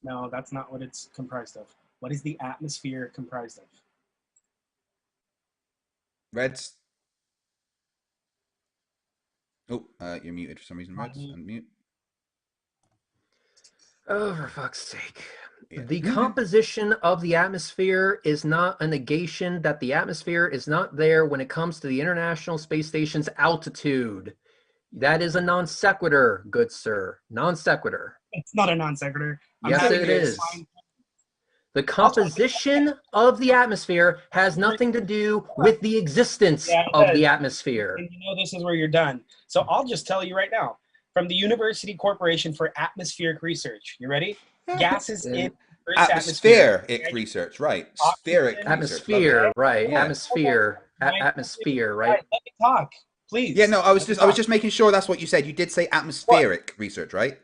D: No, that's not what it's comprised of. What is the atmosphere comprised of?
A: Reds. Oh, you're muted for some reason, Reds. Unmute.
C: Oh, for fuck's sake.
A: Yeah.
C: The composition of the atmosphere is not a negation that the atmosphere is not there when it comes to the International Space Station's altitude. That is a non sequitur, good sir. Non sequitur.
D: It's not a non sequitur.
C: Yes, it is. The composition of the atmosphere has nothing to do with the existence of the atmosphere.
D: And you know this is where you're done. So I'll just tell you right now. From the University Corporation for Atmospheric Research. You ready? Gases in Earth's atmosphere.
A: Atmospheric research, right. Spheric
C: atmosphere,
A: research.
C: right.
A: Yeah.
C: Atmosphere. Atmosphere, right.
D: Let me talk, please.
A: Yeah, no, I was just making sure that's what you said. You did say atmospheric research, right?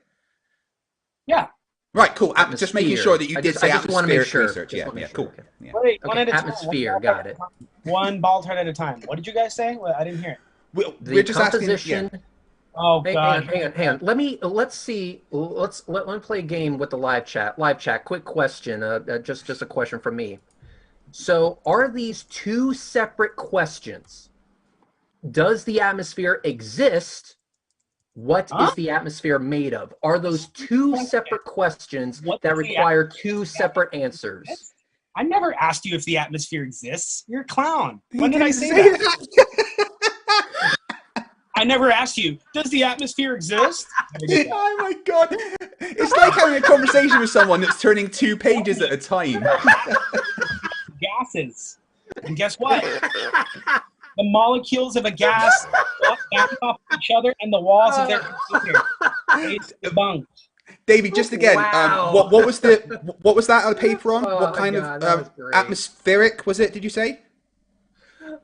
D: Yeah.
A: Right, cool. Just making sure that you did say atmospheric research. Yeah, cool. Yeah.
D: Wait, one at a time.
C: Atmosphere, got it.
D: One ball turn at a time. What did you guys say? Well, I didn't hear it.
A: We're just
C: composition.
A: Asking, yeah.
D: Oh God!
C: Hang on. Let me play a game with the live chat. Live chat. Quick question. Just a question from me. So, are these two separate questions? Does the atmosphere exist? What is the atmosphere made of? Are those two separate questions that require two separate answers?
D: I never asked you if the atmosphere exists. You're a clown. When did I say that? I never asked you, does the atmosphere exist?
A: Oh my God. It's like having a conversation with someone that's turning 2 pages at a time.
D: Gases. And guess what? The molecules of a gas bounce off each other and the walls of their container. It's debunked.
A: David, just again,
C: Wow.
A: what was that on the paper on?
C: Oh
A: what kind
C: God,
A: of atmospheric was it, did you say?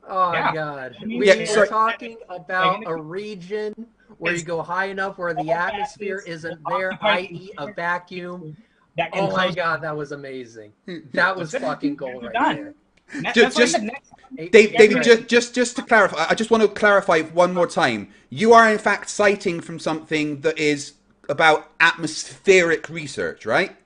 C: Oh
D: Yeah.
C: God.
D: I mean,
C: We
A: Yeah,
C: are
A: sorry.
C: talking about a region where you go high enough where the atmosphere isn't there, i.e. a vacuum.
D: That can
C: Oh my
D: close-
C: God, that was amazing. That was fucking gold right
D: done.
C: there.
D: That's
A: Just-
D: what I said next.
A: David, just to clarify, I just want to clarify one more time. You are in fact citing from something that is about atmospheric research, right?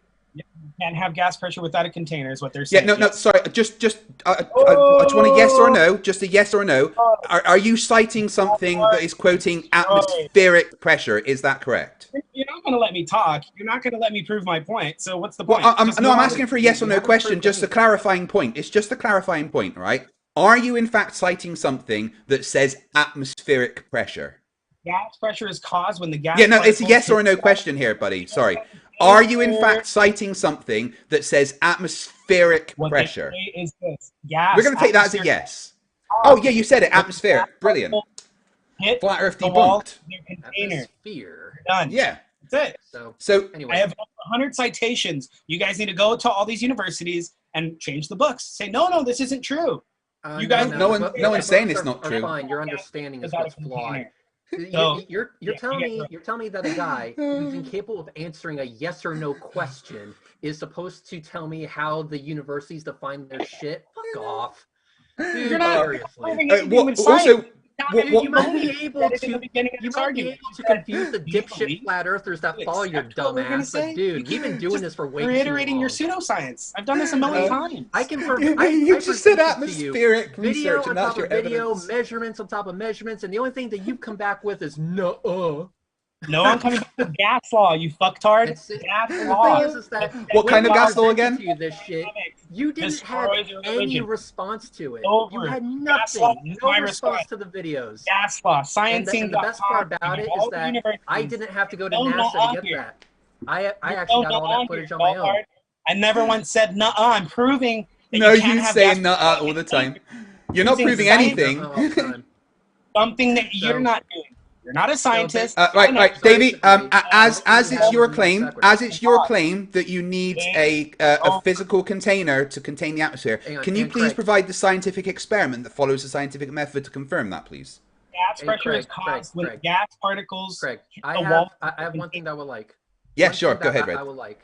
D: Can't have gas pressure without a container is what they're
A: Yeah,
D: saying.
A: no, sorry. I just want a yes or no. Just a yes or no. Are you citing something that is quoting atmospheric pressure? Is that correct?
D: You're not going to let me talk. You're not going to let me prove my point. So what's the point?
A: Well, I'm
D: Just move on.
A: asking for a yes or no question. Just a clarifying point. It's just a clarifying point, right? Are you in fact citing something that says atmospheric pressure?
D: gas pressure is caused when the gas.
A: Yeah, no, it's a
D: particles
A: yes or a
D: hit
A: no question here, buddy. Sorry. Are you in fact citing something that says atmospheric
D: What they
A: pressure?
D: say is this:
A: We're
D: gas,
A: going to take that as a
D: atmosphere.
A: yes. Oh, yeah, you said it.
D: When the gas
A: Atmospheric. Brilliant.
D: particles hit
A: Flat Earth
D: the wall of
A: debunked.
D: their container.
C: Atmosphere.
D: Done.
A: Yeah.
D: That's it.
A: So
D: I
C: Anyway,
D: have over 100 citations. You guys need to go to all these universities and change the books. Say, no, this isn't true. You guys,
A: no one's saying it's
C: are,
A: not
C: are
A: true.
C: Fine. Your understanding is
D: Without a
C: what's flawed.
D: container. So,
C: You're telling
D: you
C: me that a guy who's incapable of answering a yes or no question is supposed to tell me how the universities define their shit? Fuck off, dude.
D: You're not
C: Seriously.
D: proving anything with science.
C: You might be able to confuse the
D: Do you
C: dipshit
D: believe?
C: flat earthers that
D: You
C: follow your
D: accept what we're gonna
C: dumb ass. But
D: say?
C: dude,
D: You
C: we've been
D: can't
C: doing
D: just
C: this for way too
D: reiterating
C: long.
D: your pseudoscience. I've done this a million times.
C: I can
A: You just said atmospheric
C: video
A: research,
C: on
A: and that's
C: top
A: your
C: of video,
A: evidence.
C: measurements on top of measurements, and the only thing that you've come back with is no.
D: No, I'm coming back with gas law, you fucktard. Gas
C: And
D: law.
C: the thing is that
A: What
C: when
A: kind of
C: we
A: gas law
C: presented
A: again?
C: to you this shit, you didn't have
D: Destroys your
C: any
D: religion.
C: response to it.
D: Over.
C: You had
D: Gas law
C: nothing,
D: is
C: no
D: my
C: response
D: response.
C: to the videos.
D: Gas law.
C: And the best part about it is that I didn't have to go to NASA to get that. I actually got all that footage on my own.
D: I never once said nuh-uh. I'm proving that
A: No,
D: you can't
A: you
D: have
A: say
D: gas
A: nuh-uh all the time. You're not
D: using
A: proving
D: science.
A: anything.
D: Something that you're not doing. You're not a scientist.
A: Right, Davey. As it's your claim, that you need a physical container to contain the atmosphere. Can you please provide the scientific experiment that follows the scientific method to confirm that, please?
D: Gas pressure is caused when gas particles.
C: Craig,
D: hit
C: I
D: the wall.
C: have one thing that I would like.
A: Yeah, sure. Go ahead, Red.
C: I would like.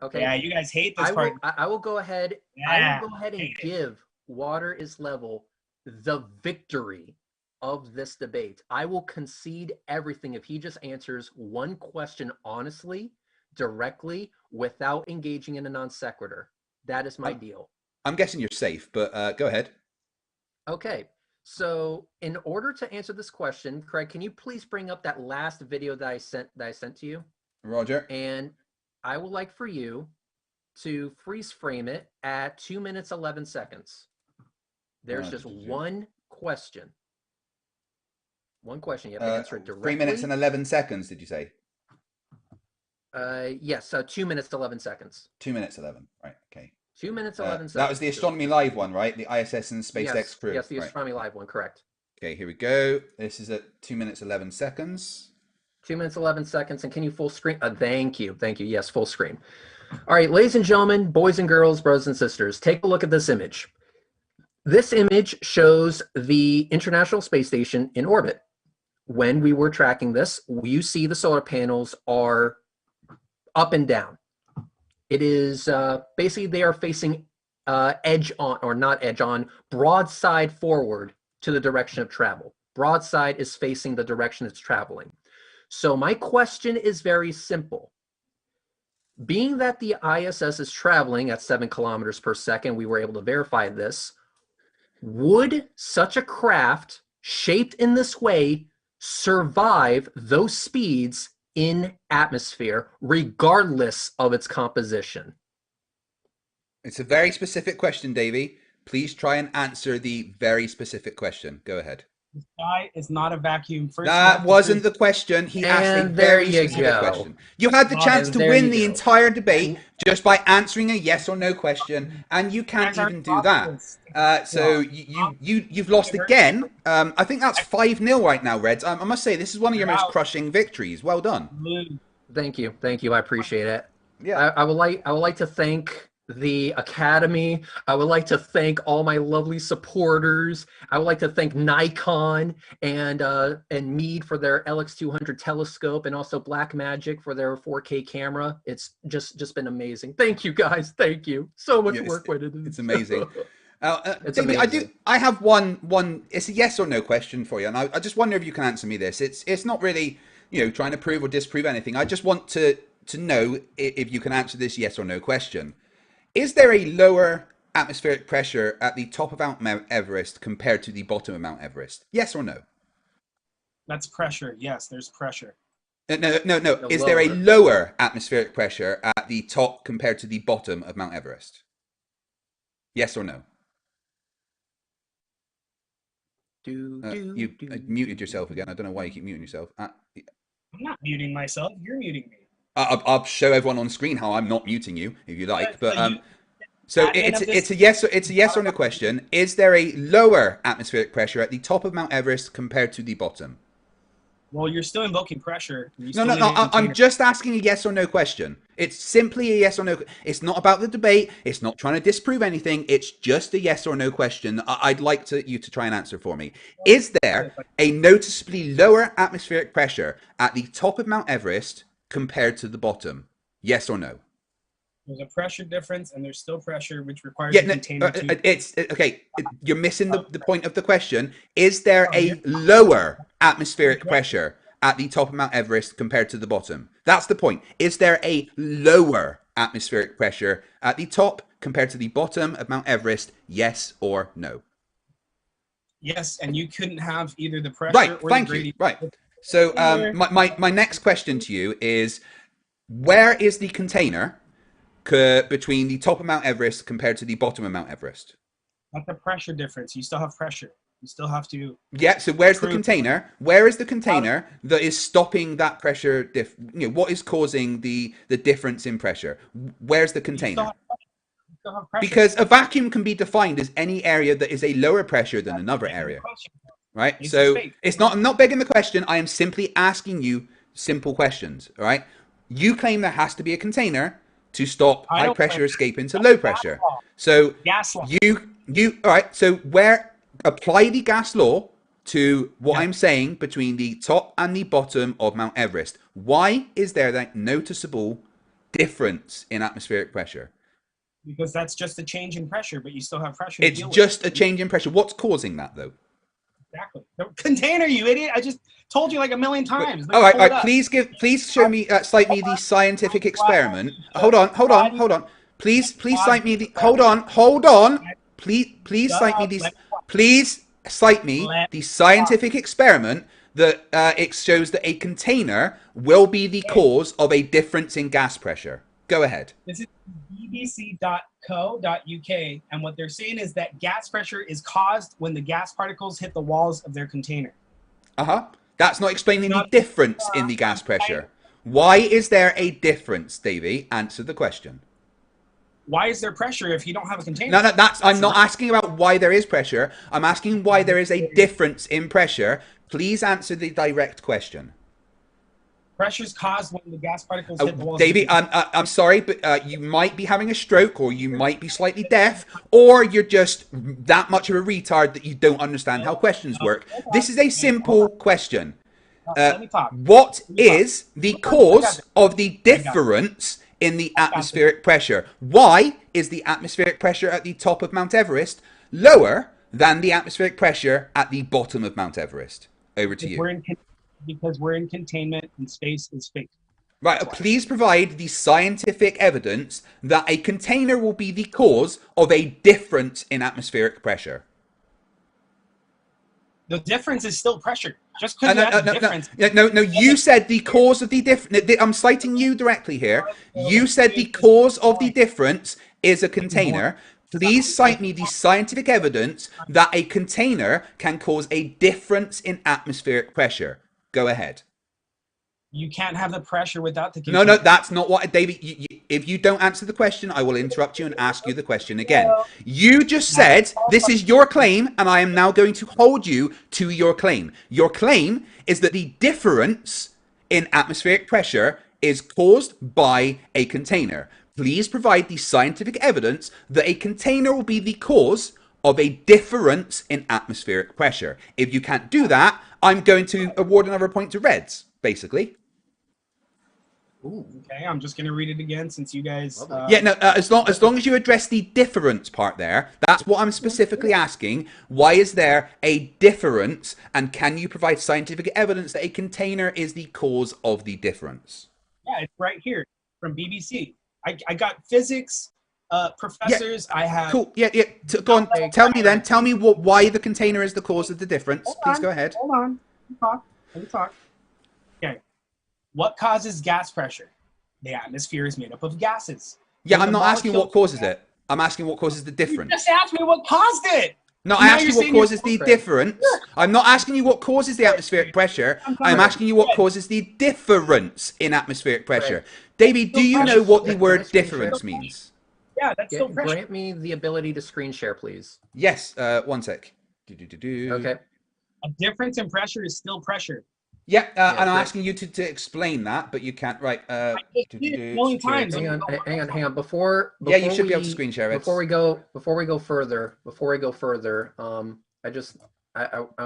C: Okay.
D: Yeah, you guys hate this part.
C: I will go ahead.
D: Yeah,
C: I will go ahead and give Water is Level the victory of this debate. I will concede everything if he just answers one question honestly, directly, without engaging in a non sequitur. That is my deal.
A: I'm guessing you're safe, but go ahead.
C: Okay. So, in order to answer this question, Craig, can you please bring up that last video that I sent to you?
A: Roger.
C: And I would like for you to freeze frame it at 2 minutes 11 seconds. There's just one question. One question. You have to answer it directly.
A: 3 minutes and 11 seconds, did you say?
C: Yes, 2 minutes 11 seconds.
A: 2 minutes 11. Right. Okay.
C: 2 minutes 11 seconds.
A: That was the Astronomy Live one, right? The ISS and SpaceX crew.
C: Yes, the Astronomy Live one, correct.
A: Okay, here we go. This is at 2 minutes 11 seconds.
C: 2 minutes 11 seconds, and can you full screen? Thank you. Yes, full screen. All right, ladies and gentlemen, boys and girls, brothers and sisters, take a look at this image. This image shows the International Space Station in orbit. When we were tracking this, you see the solar panels are up and down. It is basically they are facing edge on, or not edge on, broadside forward to the direction of travel. Broadside is facing the direction it's traveling. So my question is very simple. Being that the ISS is traveling at 7 kilometers per second, we were able to verify this. Would such a craft shaped in this way survive those speeds in atmosphere, regardless of its composition?
A: It's a very specific question, Davey. Please try and answer the very specific question. Go ahead.
D: The sky is not a vacuum.
A: That wasn't the question. He asked a very specific question. You had the chance to win the entire debate just by answering a yes or no question, and you can't even do that. So you've lost again. I think that's 5-0 right now, Reds. I must say, this is one of your most crushing victories. Well done.
C: Thank you. I appreciate it.
A: Yeah.
C: I would like to thank the Academy. I would like to thank all my lovely supporters. I would like to thank Nikon and Meade for their LX200 telescope, and also Blackmagic for their 4K camera. It's just been amazing. Thank you guys. Thank you. So much work went into this.
A: It's amazing.
C: It's
A: David,
C: amazing.
A: I have one. It's a yes or no question for you, and I just wonder if you can answer me this. It's not really trying to prove or disprove anything. I just want to know if you can answer this yes or no question. Is there a lower atmospheric pressure at the top of Mount Everest compared to the bottom of Mount Everest? Yes or no?
D: That's pressure. Yes, there's pressure.
A: No. Is there a lower atmospheric pressure at the top compared to the bottom of Mount Everest? Yes or no? You muted yourself again. I don't know why you keep muting yourself.
D: I'm not muting myself. You're muting me.
A: I'll show everyone on screen how I'm not muting you if you like. But
D: So
A: so it's a yes or no question. Is there a lower atmospheric pressure at the top of Mount Everest compared to the bottom?
D: Well, you're still invoking pressure.
A: No. I'm just asking a yes or no question. It's simply a yes or no. It's not about the debate. It's not trying to disprove anything. It's just a yes or no question. I'd like you to try and answer for me. Is there a noticeably lower atmospheric pressure at the top of Mount Everest compared to the bottom? Yes or no?
D: There's a pressure difference, and there's still pressure, which requires a container to...
A: It's okay. You're missing the point of the question. Is there a lower atmospheric pressure at the top of Mount Everest compared to the bottom? That's the point. Is there a lower atmospheric pressure at the top compared to the bottom of Mount Everest? Yes or no?
D: Yes, and you couldn't have either the pressure
A: right.
D: or
A: Thank
D: the
A: you.
D: gradient.
A: Right. So my next question to you is, where is the container between the top of Mount Everest compared to the bottom of Mount Everest?
D: That's the pressure difference. You still have pressure. You still have to...
A: Yeah, so where's the container? Where is the container that is stopping that pressure? What is causing the difference in pressure? Where's the container?
D: You still have pressure.
A: Because a vacuum can be defined as any area that is a lower pressure than another area. Right? So I'm not begging the question. I am simply asking you simple questions. All right? You claim there has to be a container to stop high pressure escape into low pressure. So
D: gas law.
A: You all right, so apply the gas law to what I'm saying between the top and the bottom of Mount Everest. Why is there that noticeable difference in atmospheric pressure?
D: Because that's just a change in pressure, but you still have pressure.
A: It's just a change in pressure. What's causing that, though?
D: Exactly. The container, you idiot! I just told you like a million times.
A: All right. Please show me, cite me the scientific experiment. Hold on. Please cite me the. Hold on. Please cite me the scientific experiment that it shows that a container will be the cause of a difference in gas pressure. Go ahead.
D: This is bbc.co.uk, and what they're saying is that gas pressure is caused when the gas particles hit the walls of their container.
A: That's not explaining the difference in the gas pressure. Why is there a difference, Davey? Answer the question.
D: Why is there pressure if you don't have a container?
A: No, I'm not asking about why there is pressure. I'm asking why there is a difference in pressure. Please answer the direct question.
D: Pressure is caused when the gas particles hit the walls.
A: Davey, I'm sorry, but you might be having a stroke, or you might be slightly deaf, or you're just that much of a retard that you don't understand how questions work. This is a simple question. What is the cause of the difference in the atmospheric pressure? Why is the atmospheric pressure at the top of Mount Everest lower than the atmospheric pressure at the bottom of Mount Everest? Over to you.
D: Because we're in containment and space is fake.
A: Right, please provide the scientific evidence that a container will be the cause of a difference in atmospheric pressure.
D: The difference is still pressure. Just because you have a difference.
A: No, you said the cause of the difference. I'm citing you directly here. You said the cause of the difference is a container. Please cite me the scientific evidence that a container can cause a difference in atmospheric pressure. Go ahead.
D: You can't have the pressure without the container.
A: No, that's not what, David. If you don't answer the question, I will interrupt you and ask you the question again. You just said this is your claim, and I am now going to hold you to your claim. Your claim is that the difference in atmospheric pressure is caused by a container. Please provide the scientific evidence that a container will be the cause of a difference in atmospheric pressure. If you can't do that, I'm going to award another point to Reds, basically.
D: Ooh, okay, I'm just going to read it again since you guys...
A: as long as you address the difference part there, that's what I'm specifically asking. Why is there a difference, and can you provide scientific evidence that a container is the cause of the difference?
D: Yeah, it's right here from BBC. I got physics professors. I have...
A: Cool, go on, tell me then. Tell me why the container is the cause of the difference. Please go ahead.
D: Hold on. Let me talk. Okay. What causes gas pressure? The atmosphere is made up of gases.
A: Yeah, I'm not asking what causes it. I'm asking what causes the difference.
D: You just asked me what caused it.
A: No, I
D: Now
A: asked
D: you're
A: you what
D: saying you're
A: causes the
C: correct.
A: difference. I'm not asking you what causes the atmospheric pressure. I'm asking you what causes the difference in atmospheric pressure. Davey, do you know what the
C: Can I
A: word
C: screen share?
A: difference means?
D: Yeah, that's still pressure.
C: Grant me the ability to screen share, please.
A: Yes, one sec. Do-do-do-do.
C: Okay.
D: A difference in pressure is still pressure.
A: Yeah, and I'm
C: great.
A: asking you to explain that, but you can't. Right.
D: I just did it a million times.
C: Hang on. Before
A: Yeah, you should be able to screen share it.
C: Before we go further, I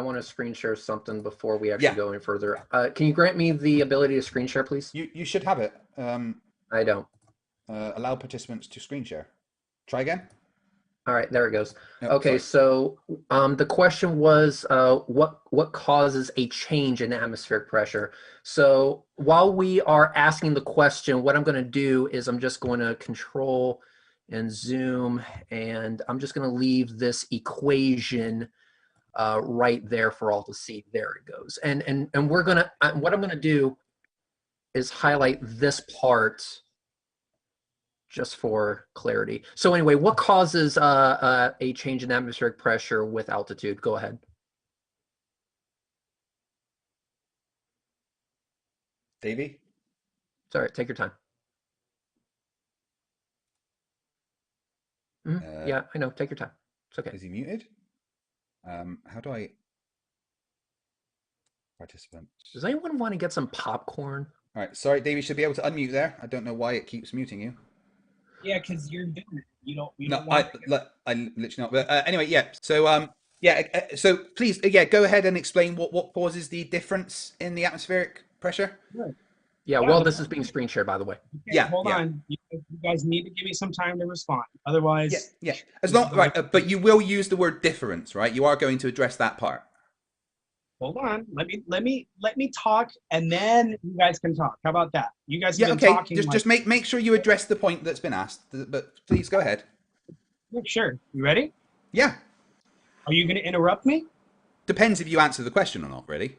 C: want to screen share something before we actually go any further. Can you grant me the ability to screen share, please?
A: You should have it.
C: I don't.
A: Allow participants to screen share. Try again.
C: All right, there it goes.
A: No,
C: Okay,
A: sorry.
C: so the question was what causes a change in atmospheric pressure? So while we are asking the question, what I'm going to do is I'm just going to control and zoom, and I'm just going to leave this equation right there for all to see. There it goes. And we're gonna what I'm going to do is highlight this part just for clarity. So anyway, what causes a change in atmospheric pressure with altitude? Go ahead.
A: Davey?
C: Sorry, take your time. Yeah, I know. Take your time. It's okay.
A: Is he muted? How do I... Participants.
C: Does anyone want to get some popcorn?
A: All right, sorry, Davey should be able to unmute there. I don't know why it keeps muting you.
D: Yeah, because you're doing it. You don't
A: No,
D: want
A: I literally not. But anyway, yeah. So so please, go ahead and explain what causes the difference in the atmospheric pressure.
C: Yeah, well, this is being screen shared, by the way.
D: Okay,
A: Yeah,
D: hold
A: yeah.
D: on. You guys need to give me some time to respond. Otherwise,
A: Yeah. As long but you will use the word difference, right? You are going to address that part.
D: hold on. Let me talk, and then you guys can talk. How about that? You guys have been
A: Okay.
D: talking.
A: Just make sure you address the point that's been asked. But please go ahead.
D: Sure. You ready?
A: Yeah.
D: Are you going to interrupt me?
A: Depends if you answer the question or not, really.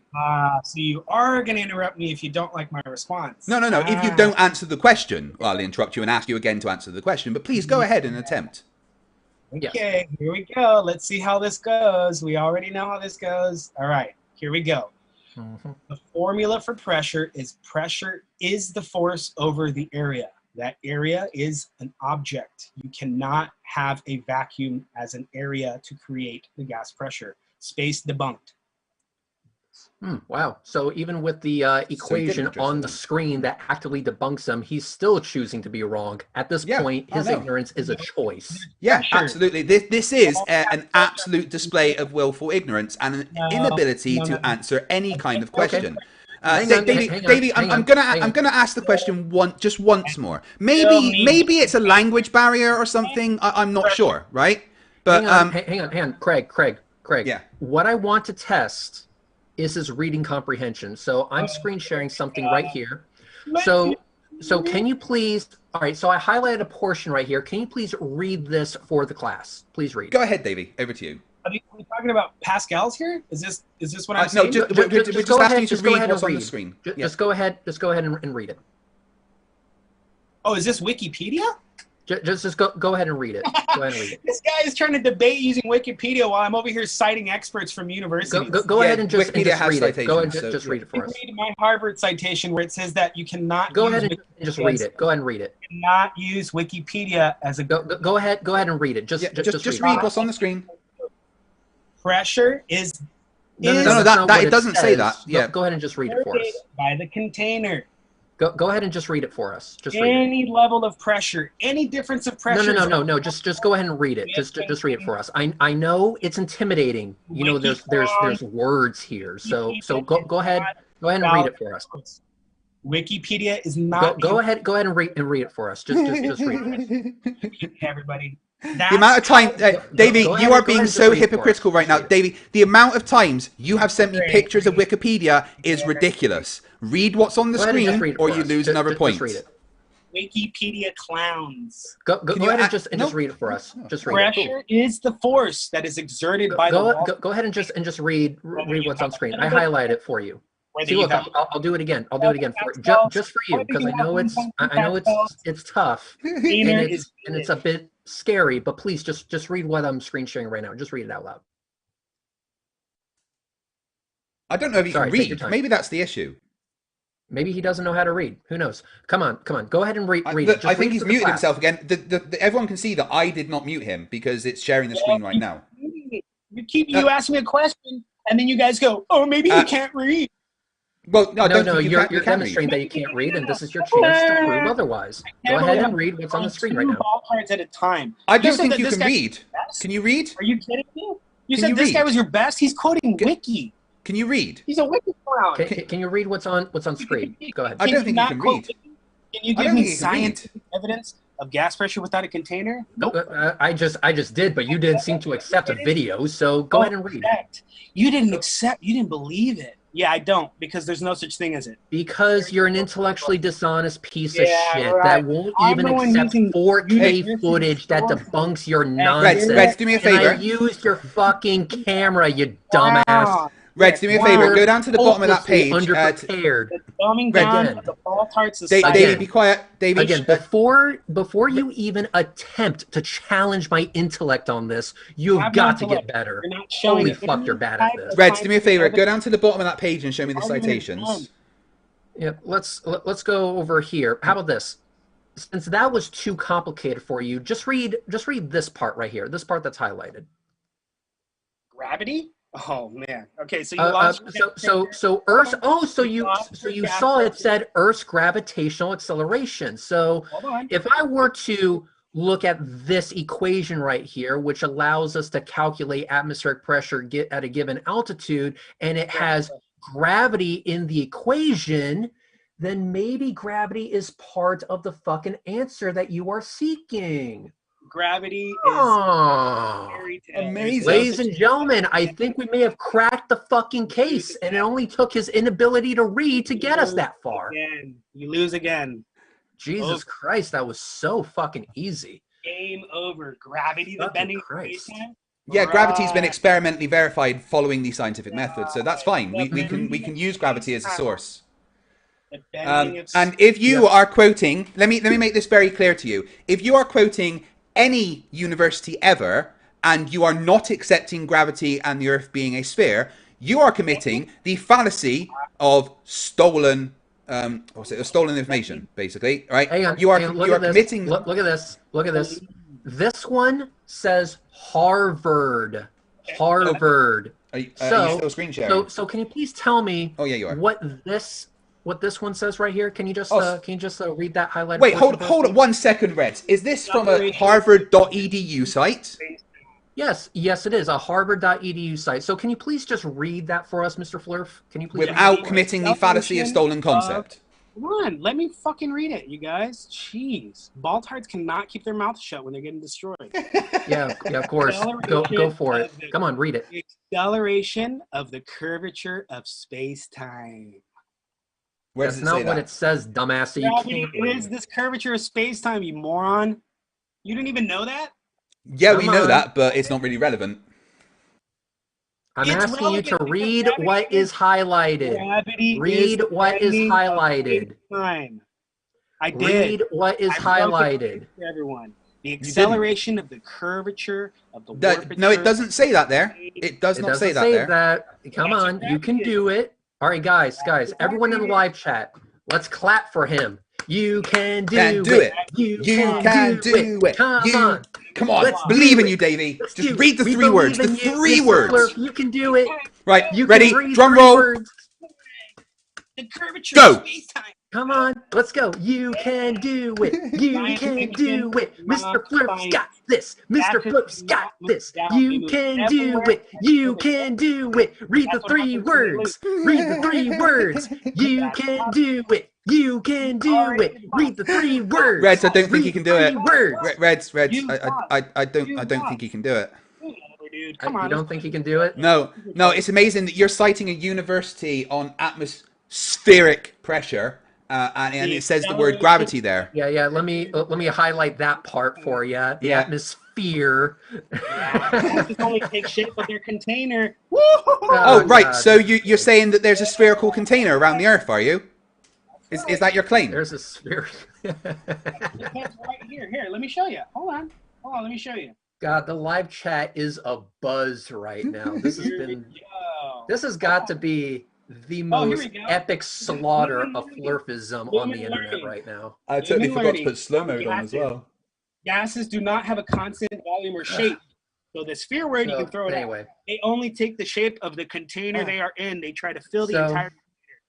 D: So you are going to interrupt me if you don't like my response.
A: No. If you don't answer the question, I'll interrupt you and ask you again to answer the question. But please go ahead and attempt.
D: Okay, Here we go. Let's see how this goes. We already know how this goes. All right, here we go. The formula for pressure is the force over the area. That area is an object. You cannot have a vacuum as an area to create the gas pressure. Space debunked.
C: Wow. So even with the equation on the screen that actively debunks them, he's still choosing to be wrong. At this point, his ignorance is a choice.
A: Yeah, absolutely. This is an absolute display of willful ignorance and an inability to answer any kind of question. Davey, I'm gonna ask the question just once more. Maybe it's a language barrier or something. I'm not sure, right? But
C: hang on, Craig.
A: Yeah.
C: What I want to test is his reading comprehension. So I'm screen sharing something right here. So can you please? All right. So I highlighted a portion right here. Can you please read this for the class? Please read.
A: Go ahead, Davey. Over to you.
D: Are we talking about Pascals here? Is this what I'm saying?
A: No, we're just asking you to read what's on the screen.
C: Just go ahead and read it.
D: Oh, is this Wikipedia?
C: Just go ahead and read it. Go ahead and read it.
D: This guy is trying to debate using Wikipedia while I'm over here citing experts from universities.
C: Go ahead and just read it. Go ahead and just read it for us.
D: Read my Harvard citation where it says that you cannot.
C: Go ahead and just read it. Go ahead and read it.
D: You cannot use Wikipedia as a.
C: Go ahead and read it. Just
A: read what's on the screen.
D: Pressure is.
A: No, that it doesn't say that. Yeah.
C: Go ahead and just read it for us.
D: By the container.
C: Go ahead and just read it for us. Just read
D: any level of pressure, any difference of pressure.
C: No. Just go ahead and read it. Just read it for us. I know it's intimidating. You know, there's words here. So go ahead and read it for us.
D: Wikipedia is not.
C: Go ahead and read it for us. Just read it.
D: Okay, everybody.
A: The amount of time, Davey, you are being so hypocritical right now. Davey, the amount of times you have sent me pictures of Wikipedia is ridiculous. Read what's on the screen, or you lose another point.
C: Just read it.
D: Wikipedia clowns.
C: Go ahead and just read it for us. Just read it.
D: Pressure is the force that is exerted by the wall.
C: Go ahead and just read what's on screen. I highlight it for you. See, look, I'll do it again. I'll do it again just for you, because I know it's tough and it's a bit scary. But please just read what I'm screen sharing right now. Just read it out loud.
A: I don't know if he
C: Sorry,
A: can
C: take your
A: read.
C: time.
A: Maybe that's the issue.
C: Maybe he doesn't know how to read. Who knows? Come on. Go ahead and read it.
A: Look,
C: Just
A: I
C: read
A: think
C: it
A: he's
C: for the
A: muted
C: class.
A: himself again. Everyone can see that I did not mute him because it's sharing the screen right now.
D: You ask me a question, and then you guys go, "Oh, maybe he can't read."
A: Well, no, I don't
C: No,
A: think
C: you're
A: you can
C: demonstrating
A: read.
C: that you can't read, and this is your chance to prove otherwise. Go ahead and read what's on the screen right now.
D: Ball cards at a time.
A: I don't think you can read. Can you read?
D: Are you kidding me? You
A: Can
D: said
A: you
D: this guy
A: read?
D: was your best. He's quoting Wiki.
A: Can you read?
D: He's a Wiki clown.
C: Can you read what's on screen? Go ahead.
A: I don't think you can read.
D: Can you
A: I
D: give
A: don't
D: me
A: think you can read.
D: scientific evidence of gas pressure without a container? Nope.
C: I just did, but you didn't seem to accept a video, so go ahead and read.
D: Correct. You didn't believe it. Yeah, I don't, because there's no such thing as it.
C: Because you're an intellectually dishonest piece of shit
D: right.
C: that won't
D: I'm
C: even
D: the one
C: accept
D: using
C: 4K footage that debunks your nonsense.
A: Reds, do me a favor.
C: And I used your fucking camera, you dumbass.
D: Wow.
A: Reds, do me a favor. Go down to the bottom of that page.
C: Underprepared.
D: The dumbing down of the ball tarts is
A: David, be quiet. David,
C: Again, before you even attempt to challenge my intellect on this, you've got to get better.
D: You're not showing
C: Holy
D: it.
C: fuck, you're bad at this.
A: Reds, do me a favor. Go down to the bottom of that page and show me the citations.
C: Yep, let's go over here. How about this? Since that was too complicated for you, just read this part right here. This part that's highlighted.
D: Gravity? Oh man. Okay, so you lost.
C: So Earth. Oh, so you saw it said Earth's gravitational acceleration. So if I were to look at this equation right here, which allows us to calculate atmospheric pressure at a given altitude, and it has gravity in the equation, then maybe gravity is part of the fucking answer that you are seeking.
D: Gravity is
A: amazing.
C: Ladies and gentlemen, I think we may have cracked the fucking case, and it only took his inability to read to get us that far.
D: You lose again.
C: Jesus Christ, that was so fucking easy.
D: Game over. Gravity, the bending space-time.
A: Yeah, gravity's been experimentally verified following the scientific method, so that's fine. We can use gravity as a source. And if you are quoting, let me make this very clear to you. If you are quoting any university ever, and you are not accepting gravity and the Earth being a sphere, you are committing the fallacy of stolen stolen information, basically, right?
C: Hang on,
A: you are
C: committing. Look at this. Look at this. This one says Harvard. Harvard.
A: Are you still screen sharing?
C: So can you please tell me?
A: Oh yeah, you are.
C: What this one says right here? Can you just read that highlighted?
A: Wait, hold it 1 second, Reds. Is this from a harvard.edu site?
C: Yes, it is a harvard.edu site. So can you please just read that for us, Mr. Flerf? Can you please?
A: Without committing the fallacy of stolen concept.
D: Come on, let me fucking read it, you guys. Jeez. Baltards cannot keep their mouth shut when they're getting destroyed.
C: Yeah, of course. Go for it. Come on, read it.
D: Acceleration of the curvature of space-time.
C: That's not what it says, dumbass.
D: Gravity is this curvature of space-time, you moron. You didn't even know that?
A: Yeah, we know that, but it's not really relevant.
C: I'm asking you to read what is highlighted. Read what is highlighted.
D: I did.
C: Read what is highlighted.
D: Everyone. The acceleration of the curvature of the warp.
A: No, it doesn't say that there. It does not say that there.
C: Come on, you can do it. All right, guys, everyone in the live chat, let's clap for him. You can do it.
A: You can do it. Come on. Believe in you, Davey. Just read the 3 words. The 3 words.
C: You can do it.
A: Right, ready? Drum roll.
D: The curvature
A: Go.
D: of space-time.
C: Come on, let's go. You can do it. You can do it. Mr. Flerfs got this. Mr. Flerfs got this. You can do it. You can do it. Read the 3 words. Read the 3 words. You can do it. You can do it. Read the 3 words.
A: Reds, I don't think he can do it. Reds, I don't think he can do it.
C: You don't think he can do it?
A: No, it's amazing that you're citing a university on atmospheric pressure. And it says the word gravity there.
C: Yeah. Let me highlight that part for you. The atmosphere.
D: It's only take shape of their container.
A: Oh, right. God. So you're saying that there's a spherical container around the Earth, are you? Is that your claim?
C: There's a sphere.
D: That's right here. Here, let me show you. Hold on. Let me show you.
C: God, the live chat is a buzz right now. This has
D: Here we
C: been,
D: go.
C: this has got to be the
D: Oh, here we
C: most
D: go.
C: epic slaughter
D: Lumen
C: of
D: learning.
C: Flerfism on the
D: Lumen
C: internet
D: learning.
C: right now.
A: I totally
D: Lumen
A: forgot to
D: learning
A: put slow
D: on
A: mode on as
D: gases.
A: well.
D: Gases do not have a constant volume or shape. So the sphere word, you can
C: So
D: throw it out.
C: anyway,
D: They only take the shape of the container they are in. They try to fill the
C: so
D: entire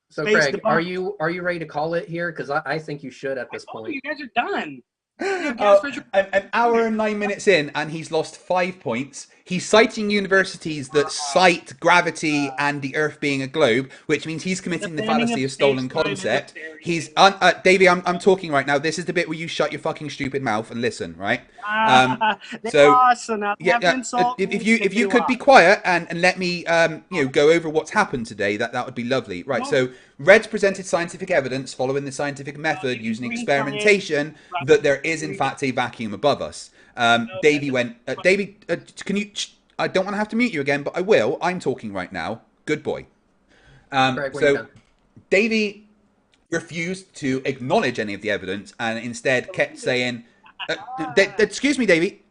C: so
D: space.
C: Craig, are you ready to call it here? Because I think you should at this
D: Oh,
C: point.
D: you guys are done. You have gas
A: Oh,
D: pressure.
A: an hour and 9 minutes in, and he's lost 5 points. He's citing universities that cite gravity and the Earth being a globe, which means he's committing the
D: Defending
A: fallacy
D: of
A: of stolen
D: space-time is a
A: concept.
D: fairy
A: He's
D: tale.
A: Davey. I'm talking right now. This is the bit where you shut your fucking stupid mouth and listen, right?
D: They
A: So
D: lost, so now they have to
A: yeah.
D: insult
A: If
D: me
A: you
D: because
A: if you
D: they
A: could be
D: lost.
A: quiet and let me go over what's happened today, that would be lovely. Right. So Reds presented scientific evidence following the scientific method using
D: Green science,
A: experimentation that there is in fact a vacuum above us. Davey went. Davey, can you? I don't want to have to mute you again, but I will. I'm talking right now. Good boy.
C: Craig, when you're
A: So
C: done.
A: Davey refused to acknowledge any of the evidence and instead kept saying, "Excuse me, Davey.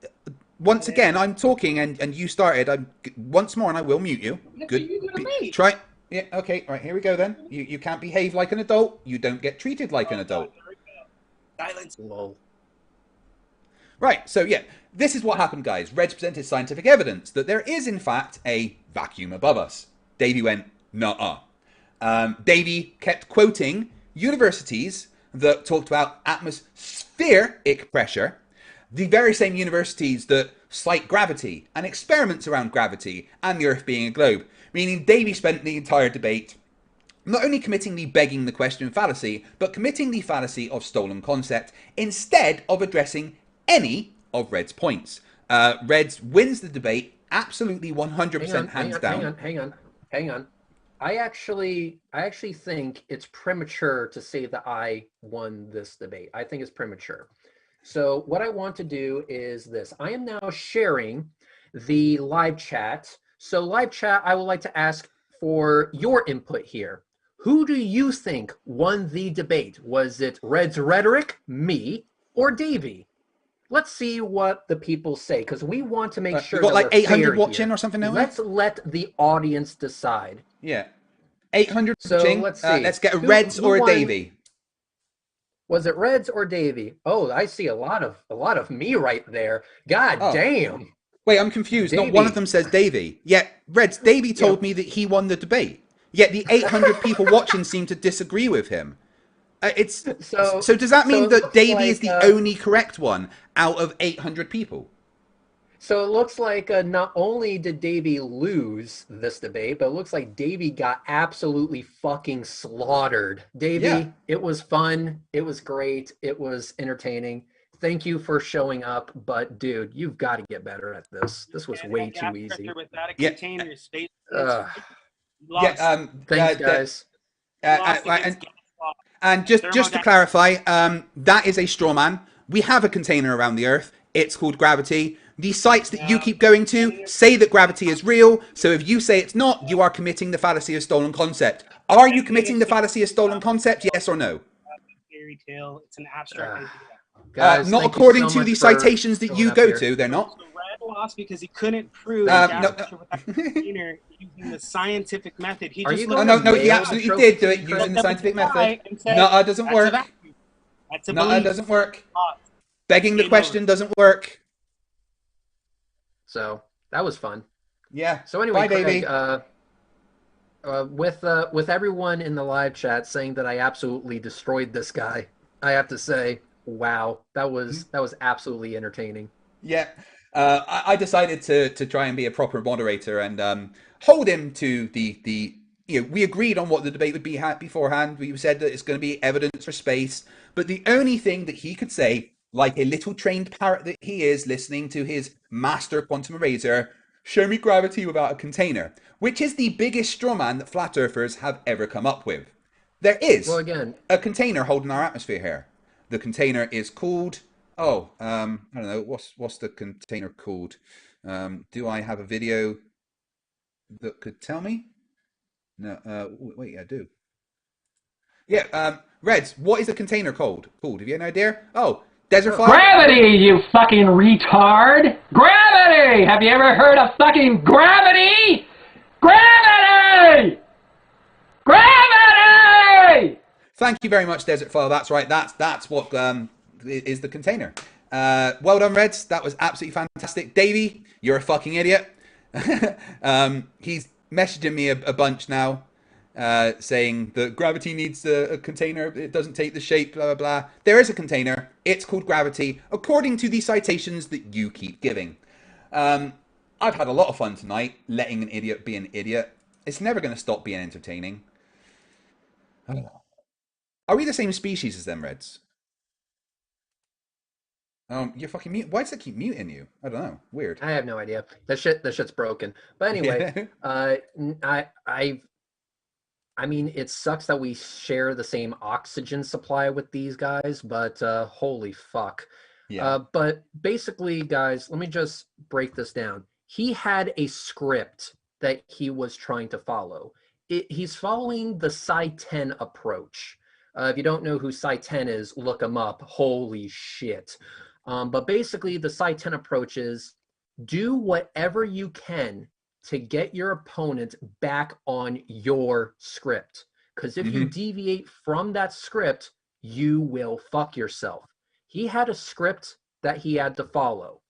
A: Once again, I'm talking and you started. I'm once more, and I will mute you. Good.
D: You do to me.
A: Try. Yeah. Okay. Right. Here we go then. You can't behave like an adult. You don't get treated like an adult.
D: Silence.
C: Lol.
A: Right, so yeah, this is what happened, guys. Reds presented scientific evidence that there is, in fact, a vacuum above us. Davey went, nuh-uh. Davey kept quoting universities that talked about atmospheric pressure, the very same universities that cite gravity and experiments around gravity and the Earth being a globe. Meaning Davey spent the entire debate not only committing the begging the question fallacy, but committing the fallacy of stolen concept instead of addressing any of Red's points. Reds wins the debate absolutely 100% hands down.
C: Hang on. I actually think it's premature to say that I won this debate. I think it's premature. So what I want to do is this. I am now sharing the live chat. So live chat, I would like to ask for your input here. Who do you think won the debate? Was it Red's Rhetoric, me, or Davey? Let's see what the people say, because we want to make sure
A: We've got
C: that
A: like
C: we're
A: 800
C: fair
A: watching
C: here.
A: or something now.
C: Let's let the audience decide.
A: Yeah. 800
C: So
A: watching.
C: let's see.
A: Let's get a
C: Who
A: Reds or a
C: won?
A: Davey.
C: Was it Reds or Davey? Oh, I see a lot of me right there. God damn.
A: Wait, I'm confused.
C: Davey.
A: Not one of them says Davey. Yet Reds, Davey told me that he won the debate. Yet the 800 people watching seem to disagree with him. So does that mean that Davey is the only correct one out of 800 people?
C: So it looks like not only did Davey lose this debate, but it looks like Davey got absolutely fucking slaughtered. Davey, It was fun. It was great. It was entertaining. Thank you for showing up, but dude, you've got to get better at this. This was way too easy.
D: Without a container, space.
C: Thanks, guys.
A: And just to clarify, that is a straw man. We have a container around the Earth. It's called gravity. The sites that you keep going to say that gravity is real. So if you say it's not, you are committing the fallacy of stolen concept. Are you committing the fallacy of stolen concept? Yes or no?
D: Fairy tale. It's an abstract idea.
C: Guys,
A: not according to the citations that you go to. They're not.
D: So Red lost because he couldn't prove container using the scientific method. He just
A: no, he absolutely did do it using the scientific method. No, it doesn't work. No, it doesn't work. Begging the question doesn't work.
C: So that was fun.
A: Yeah.
C: So anyway,
A: Craig,
C: with everyone in the live chat saying that I absolutely destroyed this guy, I have to say, wow, that was absolutely entertaining.
A: Yeah. I decided to try and be a proper moderator and hold him to the we agreed on what the debate would be beforehand. We said that it's going to be evidence for space, but the only thing that he could say, like a little trained parrot that he is, listening to his master quantum eraser, show me gravity without a container, which is the biggest straw man that flat earthers have ever come up with. There is a container holding our atmosphere here. The container is called, I don't know, what's the container called? Do I have a video that could tell me? No, wait, I do. Yeah, Reds, what is the container called? Have you an idea? Oh, Desert File?
E: Gravity, you fucking retard! Gravity! Have you ever heard of fucking gravity? Gravity! Gravity!
A: Thank you very much, Desert File. That's right. That's what is the container. Well done, Reds. That was absolutely fantastic. Davey, you're a fucking idiot. He's messaging me a bunch now, saying that gravity needs a container. It doesn't take the shape, blah, blah, blah. There is a container. It's called gravity, according to the citations that you keep giving. I've had a lot of fun tonight letting an idiot be an idiot. It's never going to stop being entertaining. Are we the same species as them, Reds? You're fucking mute. Why does it keep muting you? I don't know. Weird.
C: I have no idea. That shit's broken. But anyway, I mean, it sucks that we share the same oxygen supply with these guys, but holy fuck.
A: Yeah.
C: But basically, guys, let me just break this down. He had a script that he was trying to follow. He's following the Psi-10 approach. If you don't know who Psi-10 is, look him up. Holy shit. But basically, the Psi-10 approach is do whatever you can to get your opponent back on your script. Because if you deviate from that script, you will fuck yourself. He had a script that he had to follow.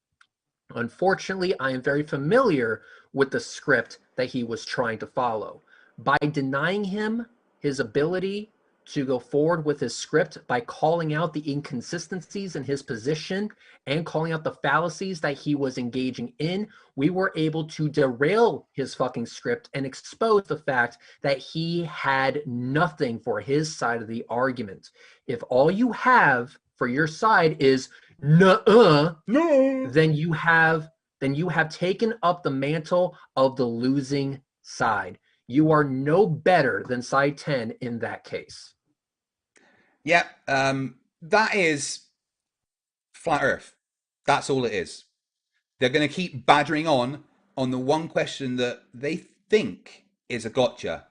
C: Unfortunately, I am very familiar with the script that he was trying to follow. By denying him his ability to go forward with his script, by calling out the inconsistencies in his position and calling out the fallacies that he was engaging in, we were able to derail his fucking script and expose the fact that he had nothing for his side of the argument. If all you have for your side is no, then you have taken up the mantle of the losing side. You are no better than Psi-10 in that case.
A: Yeah, that is flat Earth. That's all it is. They're going to keep badgering on the one question that they think is a gotcha,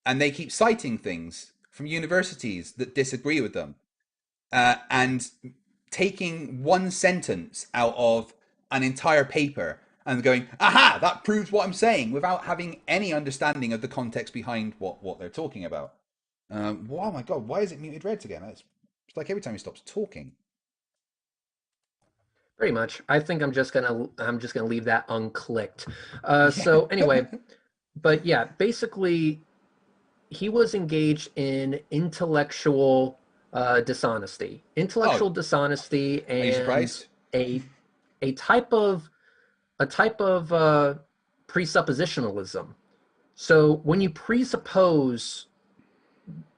A: and they keep citing things from universities that disagree with them, and taking one sentence out of an entire paper and going, aha, that proves what I'm saying, without having any understanding of the context behind what they're talking about. Oh my god, why is it muted Reds again? It's like every time he stops talking.
C: Pretty much. I think I'm just gonna leave that unclicked. So anyway, but yeah, basically, he was engaged in intellectual dishonesty, dishonesty, and
A: Are you surprised?
C: a type of presuppositionalism. So when you presuppose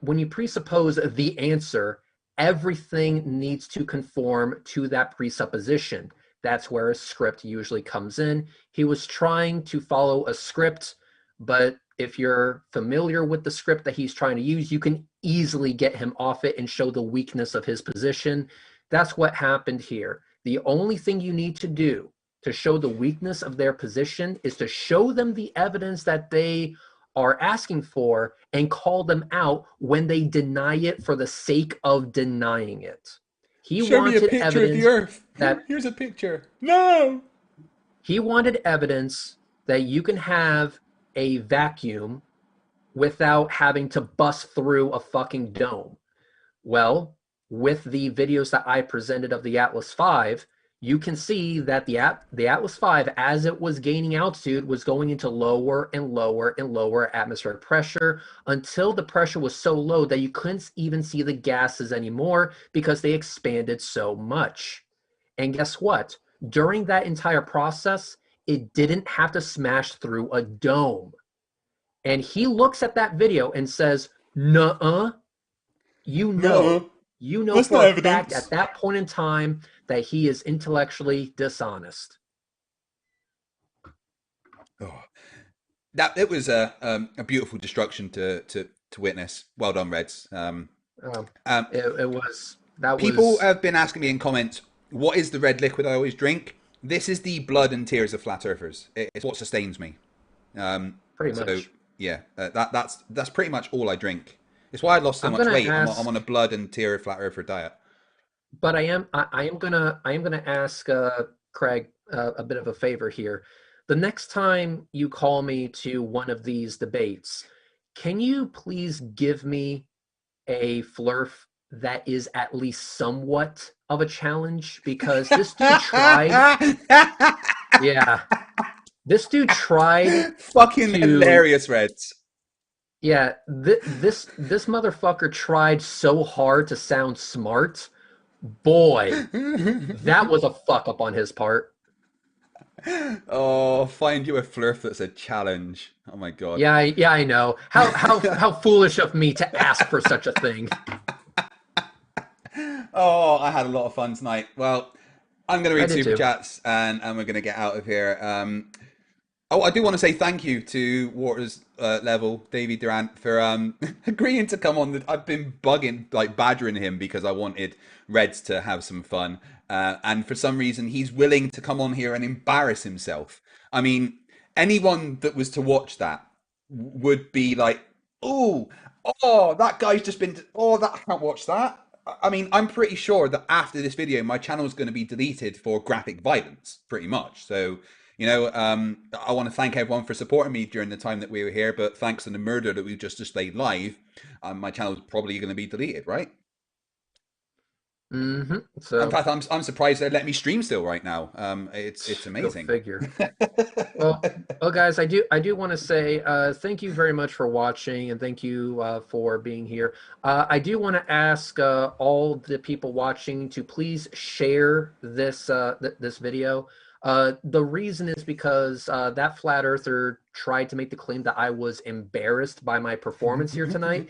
C: the answer, everything needs to conform to that presupposition. That's where a script usually comes in. He was trying to follow a script, but if you're familiar with the script that he's trying to use, you can easily get him off it and show the weakness of his position. That's what happened here. The only thing you need to do to show the weakness of their position is to show them the evidence that they are asking for and call them out when they deny it for the sake of denying it.
A: Show me a picture of the Earth. Here's a picture. No!
C: He wanted evidence that you can have a vacuum without having to bust through a fucking dome. Well, with the videos that I presented of the Atlas V, you can see that the Atlas V, as it was gaining altitude, was going into lower and lower and lower atmospheric pressure until the pressure was so low that you couldn't even see the gases anymore because they expanded so much. And guess what? During that entire process, it didn't have to smash through a dome. And he looks at that video and says, nuh-uh, you know
A: That's
C: for a fact at that point in time that he is intellectually dishonest.
A: Oh, that it was a beautiful destruction to witness. Well done, Reds. People have been asking me in comments, what is the red liquid I always drink? This is the blood and tears of flat earthers. It's what sustains me.
C: Pretty much.
A: Yeah, that's pretty much all I drink. It's why I lost so much weight. I'm on a blood and tear flat earther diet.
C: But I am gonna ask Craig a bit of a favor here. The next time you call me to one of these debates, can you please give me a Flurf that is at least somewhat of a challenge? Because this dude tried, yeah, this dude tried
A: Fucking
C: to,
A: hilarious, Reds.
C: yeah, this motherfucker tried so hard to sound smart. Boy, that was a fuck up on his part.
A: Oh, find you a flirf that's a challenge. Oh my god.
C: Yeah, I know. How foolish of me to ask for such a thing.
A: Oh, I had a lot of fun tonight. Well, I'm going to
C: I
A: read
C: did
A: super
C: too.
A: chats and we're going to get out of here. Oh, I do want to say thank you to Waters Level, Davy Durant, for agreeing to come on. I've been bugging, like badgering him because I wanted Reds to have some fun. And for some reason, he's willing to come on here and embarrass himself. I mean, anyone that was to watch that would be like, oh, oh, that guy's just been, oh, that I can't watch that. I mean, I'm pretty sure that after this video, my channel is going to be deleted for graphic violence, pretty much. So, I want to thank everyone for supporting me during the time that we were here. But thanks to the murder that we just displayed live, my channel is probably going to be deleted, right? In
C: So
A: fact, I'm surprised they let me stream still right now. It's
C: go
A: amazing.
C: figure. Well, guys, I do want to say thank you very much for watching and thank you for being here. I do want to ask all the people watching to please share this video. The reason is because that flat earther tried to make the claim that I was embarrassed by my performance here tonight.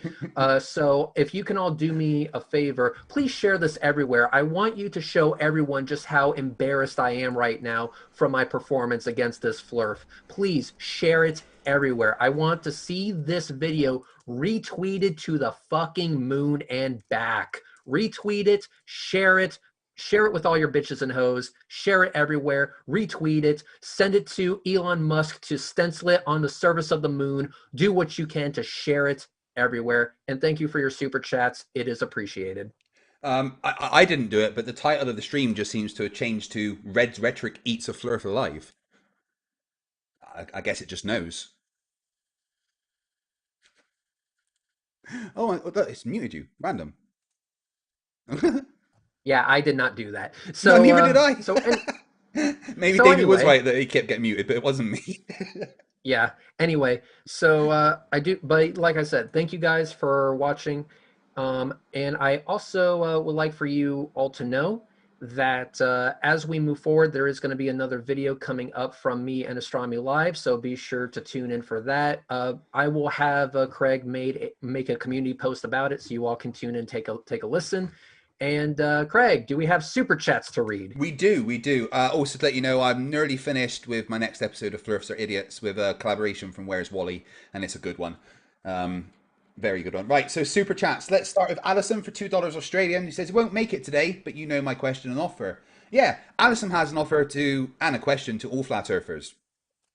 C: So if you can all do me a favor, please share this everywhere. I want you to show everyone just how embarrassed I am right now from my performance against this Flerf. Please share it everywhere. I want to see this video retweeted to the fucking moon and back. Retweet it, share it with all your bitches and hoes, share it everywhere, retweet it, send it to Elon Musk to stencil it on the surface of the moon. Do what you can to share it everywhere. And thank you for your super chats. It is appreciated.
A: I didn't do it, but the title of the stream just seems to have changed to Red's Rhetoric Eats a Flurf Alive. I guess it just knows. Oh, it's muted you. Random.
C: Yeah, I did not do that.
A: No,
C: So,
A: neither did I.
C: and
A: Maybe
C: so
A: Davey was
C: anyway,
A: right that he kept getting muted, but it wasn't me.
C: yeah. Anyway, so I do, but like I said, thank you guys for watching. And I also would like for you all to know that as we move forward, there is going to be another video coming up from me and Astronomy Live, so be sure to tune in for that. I will have Craig make a community post about it, so you all can tune in, take a listen. And Craig, do we have super chats to read?
A: We do, we do. Also, to let you know, I'm nearly finished with my next episode of Flerfs Are Idiots with a collaboration from Where's Wally, and it's a good one. Very good one. Right, so super chats. Let's start with Alison for $2 Australian. He says, he won't make it today, but you know my question and offer. Yeah, Alison has an offer to, and a question to all flat earthers.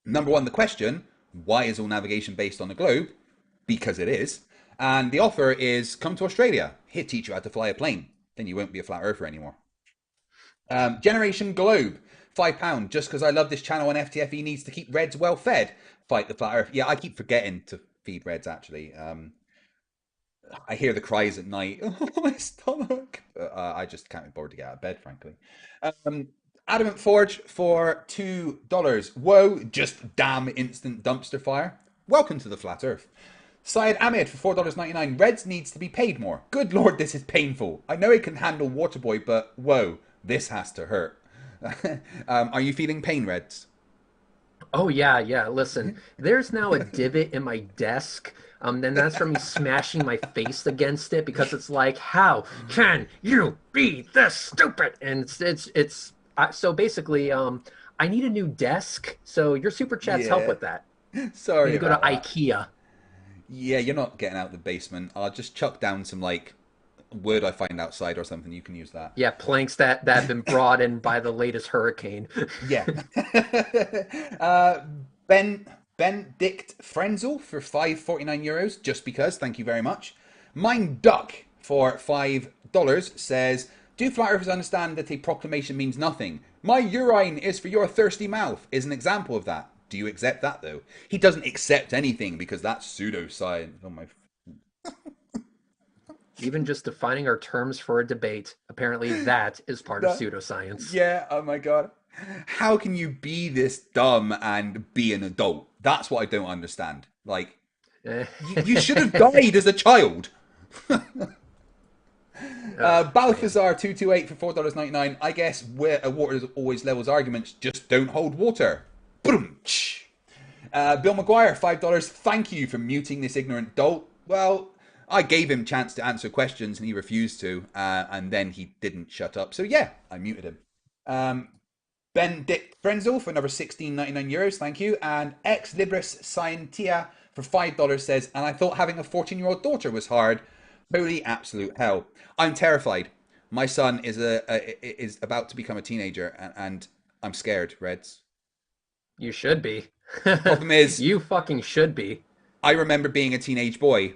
A: Number one, the question, why is all navigation based on the globe? Because it is. And the offer is, come to Australia. He'll teach you how to fly a plane. Then you won't be a flat earther anymore. Generation Globe, £5. Just because I love this channel and FTFE needs to keep Reds well fed. Fight the flat earth. Yeah, I keep forgetting to feed Reds actually. I hear the cries at night. Oh, my stomach. I just can't be bothered to get out of bed, frankly. Adamant Forge for $2. Whoa, just damn instant dumpster fire. Welcome to the flat earth. Syed Ahmed for $4.99. Reds needs to be paid more. Good lord, this is painful. I know it can handle Waterboy, but whoa, this has to hurt. Are you feeling pain, Reds?
C: Oh yeah. Listen, there's now a divot in my desk. Then that's from me smashing my face against it because it's like, how can you be this stupid? And so basically, I need a new desk. So your super chats help
A: Yeah.
C: with that. I need
A: Sorry
C: to go to
A: about that.
C: IKEA.
A: Yeah, you're not getting out of the basement. I'll just chuck down some like wood I find outside or something. You can use that.
C: Yeah, planks that have been brought in by the latest hurricane.
A: Yeah. uh, ben Benedict Frenzel for €5.49. Just because. Thank you very much. Mine Duck for $5 says, Do flat earthers understand that a proclamation means nothing? My urine is for your thirsty mouth is an example of that. Do you accept that, though? He doesn't accept anything because that's pseudoscience. Oh, my...
C: Even just defining our terms for a debate, apparently that is part of pseudoscience.
A: Yeah, oh my god. How can you be this dumb and be an adult? That's what I don't understand. Like, you should have died as a child. Balthazar228 for $4.99. I guess where water always levels arguments, just don't hold water. Boom. Bill McGuire, $5. Thank you for muting this ignorant dolt. Well, I gave him a chance to answer questions and he refused to, and then he didn't shut up. So yeah, I muted him. Ben Dick Frenzel for another €16.99. Thank you. And Ex Libris Scientia for $5 says, and I thought having a 14-year-old daughter was hard. Holy absolute hell. I'm terrified. My son is about to become a teenager and I'm scared, Reds.
C: You should be.
A: Problem is,
C: you fucking should be.
A: I remember being a teenage boy.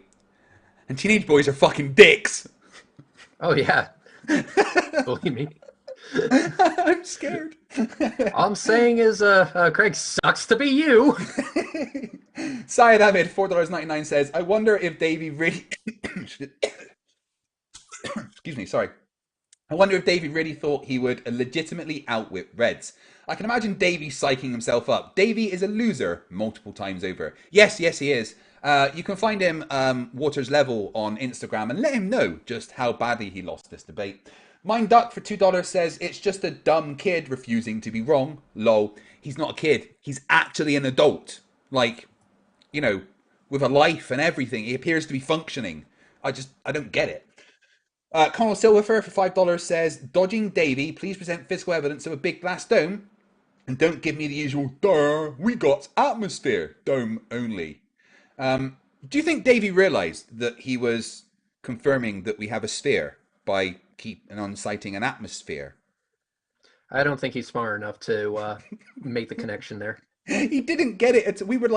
A: And teenage boys are fucking dicks.
C: Oh, yeah. Believe me.
A: I'm scared.
C: All I'm saying is, Craig, sucks to be you.
A: Syed Ahmed, $4.99 says, I wonder if Davey really... Excuse me, sorry. I wonder if Davey really thought he would legitimately outwit Reds. I can imagine Davey psyching himself up. Davey is a loser multiple times over. Yes, he is. You can find him, Waters Level, on Instagram and let him know just how badly he lost this debate. Mind Duck for $2 says, it's just a dumb kid refusing to be wrong. Lol. He's not a kid. He's actually an adult. Like, you know, with a life and everything. He appears to be functioning. I don't get it. Connell Silverfer for $5 says, dodging Davey, please present physical evidence of a big glass dome. And don't give me the usual, duh, we got atmosphere, dome only. Do you think Davey realised that he was confirming that we have a sphere by keeping on citing an atmosphere?
C: I don't think he's smart enough to make the connection there.
A: He didn't get it. We were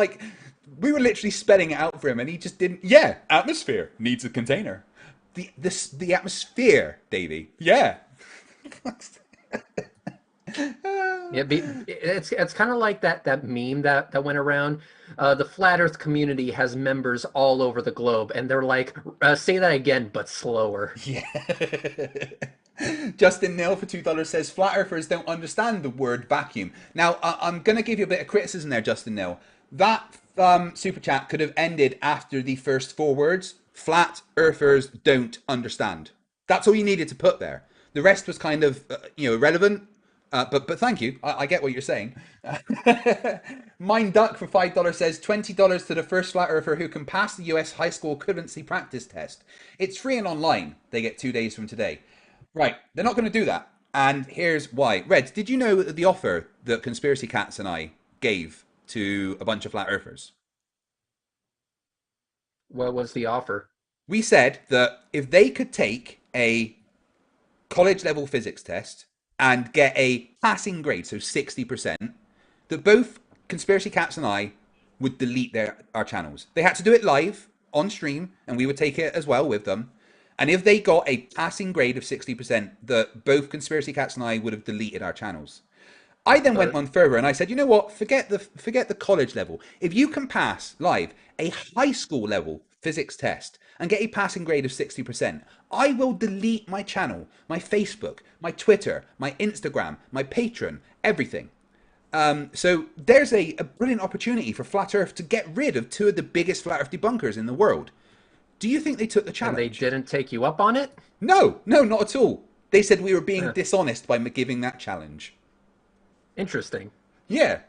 A: literally spelling it out for him and he just didn't. Yeah, atmosphere needs a container. The atmosphere, Davey. Yeah.
C: Yeah, it's kind of like that meme that went around. The flat Earth community has members all over the globe, and they're like, say that again, but slower.
A: Yeah. Justin Neal for $2 says, flat earthers don't understand the word vacuum. Now, I'm going to give you a bit of criticism there, Justin Neal. That super chat could have ended after the first 4 words. Flat earthers don't understand. That's all you needed to put there. The rest was kind of, irrelevant. But thank you. I get what you're saying. Mind Duck for $5 says, $20 to the first flat earther who can pass the US high school equivalency practice test. It's free and online. They get 2 days from today. Right. They're not going to do that. And here's why. Reds, did you know the offer that Conspiracy Cats and I gave to a bunch of flat earthers?
C: What was the offer?
A: We said that if they could take a college level physics test and get a passing grade, so 60%, that both Conspiracy Cats and I would delete our channels. They had to do it live on stream, and we would take it as well with them. And if they got a passing grade of 60%, that both Conspiracy Cats and I would have deleted our channels. I then went one further and I said, you know what? Forget the college level. If you can pass live a high school level physics test and get a passing grade of 60%, I will delete my channel, my Facebook, my Twitter, my Instagram, my Patreon, everything. So there's a brilliant opportunity for Flat Earth to get rid of 2 of the biggest Flat Earth debunkers in the world. Do you think they took the challenge?
C: And they didn't take you up on it?
A: No, not at all. They said we were being dishonest by giving that challenge.
C: Interesting.
A: Yeah.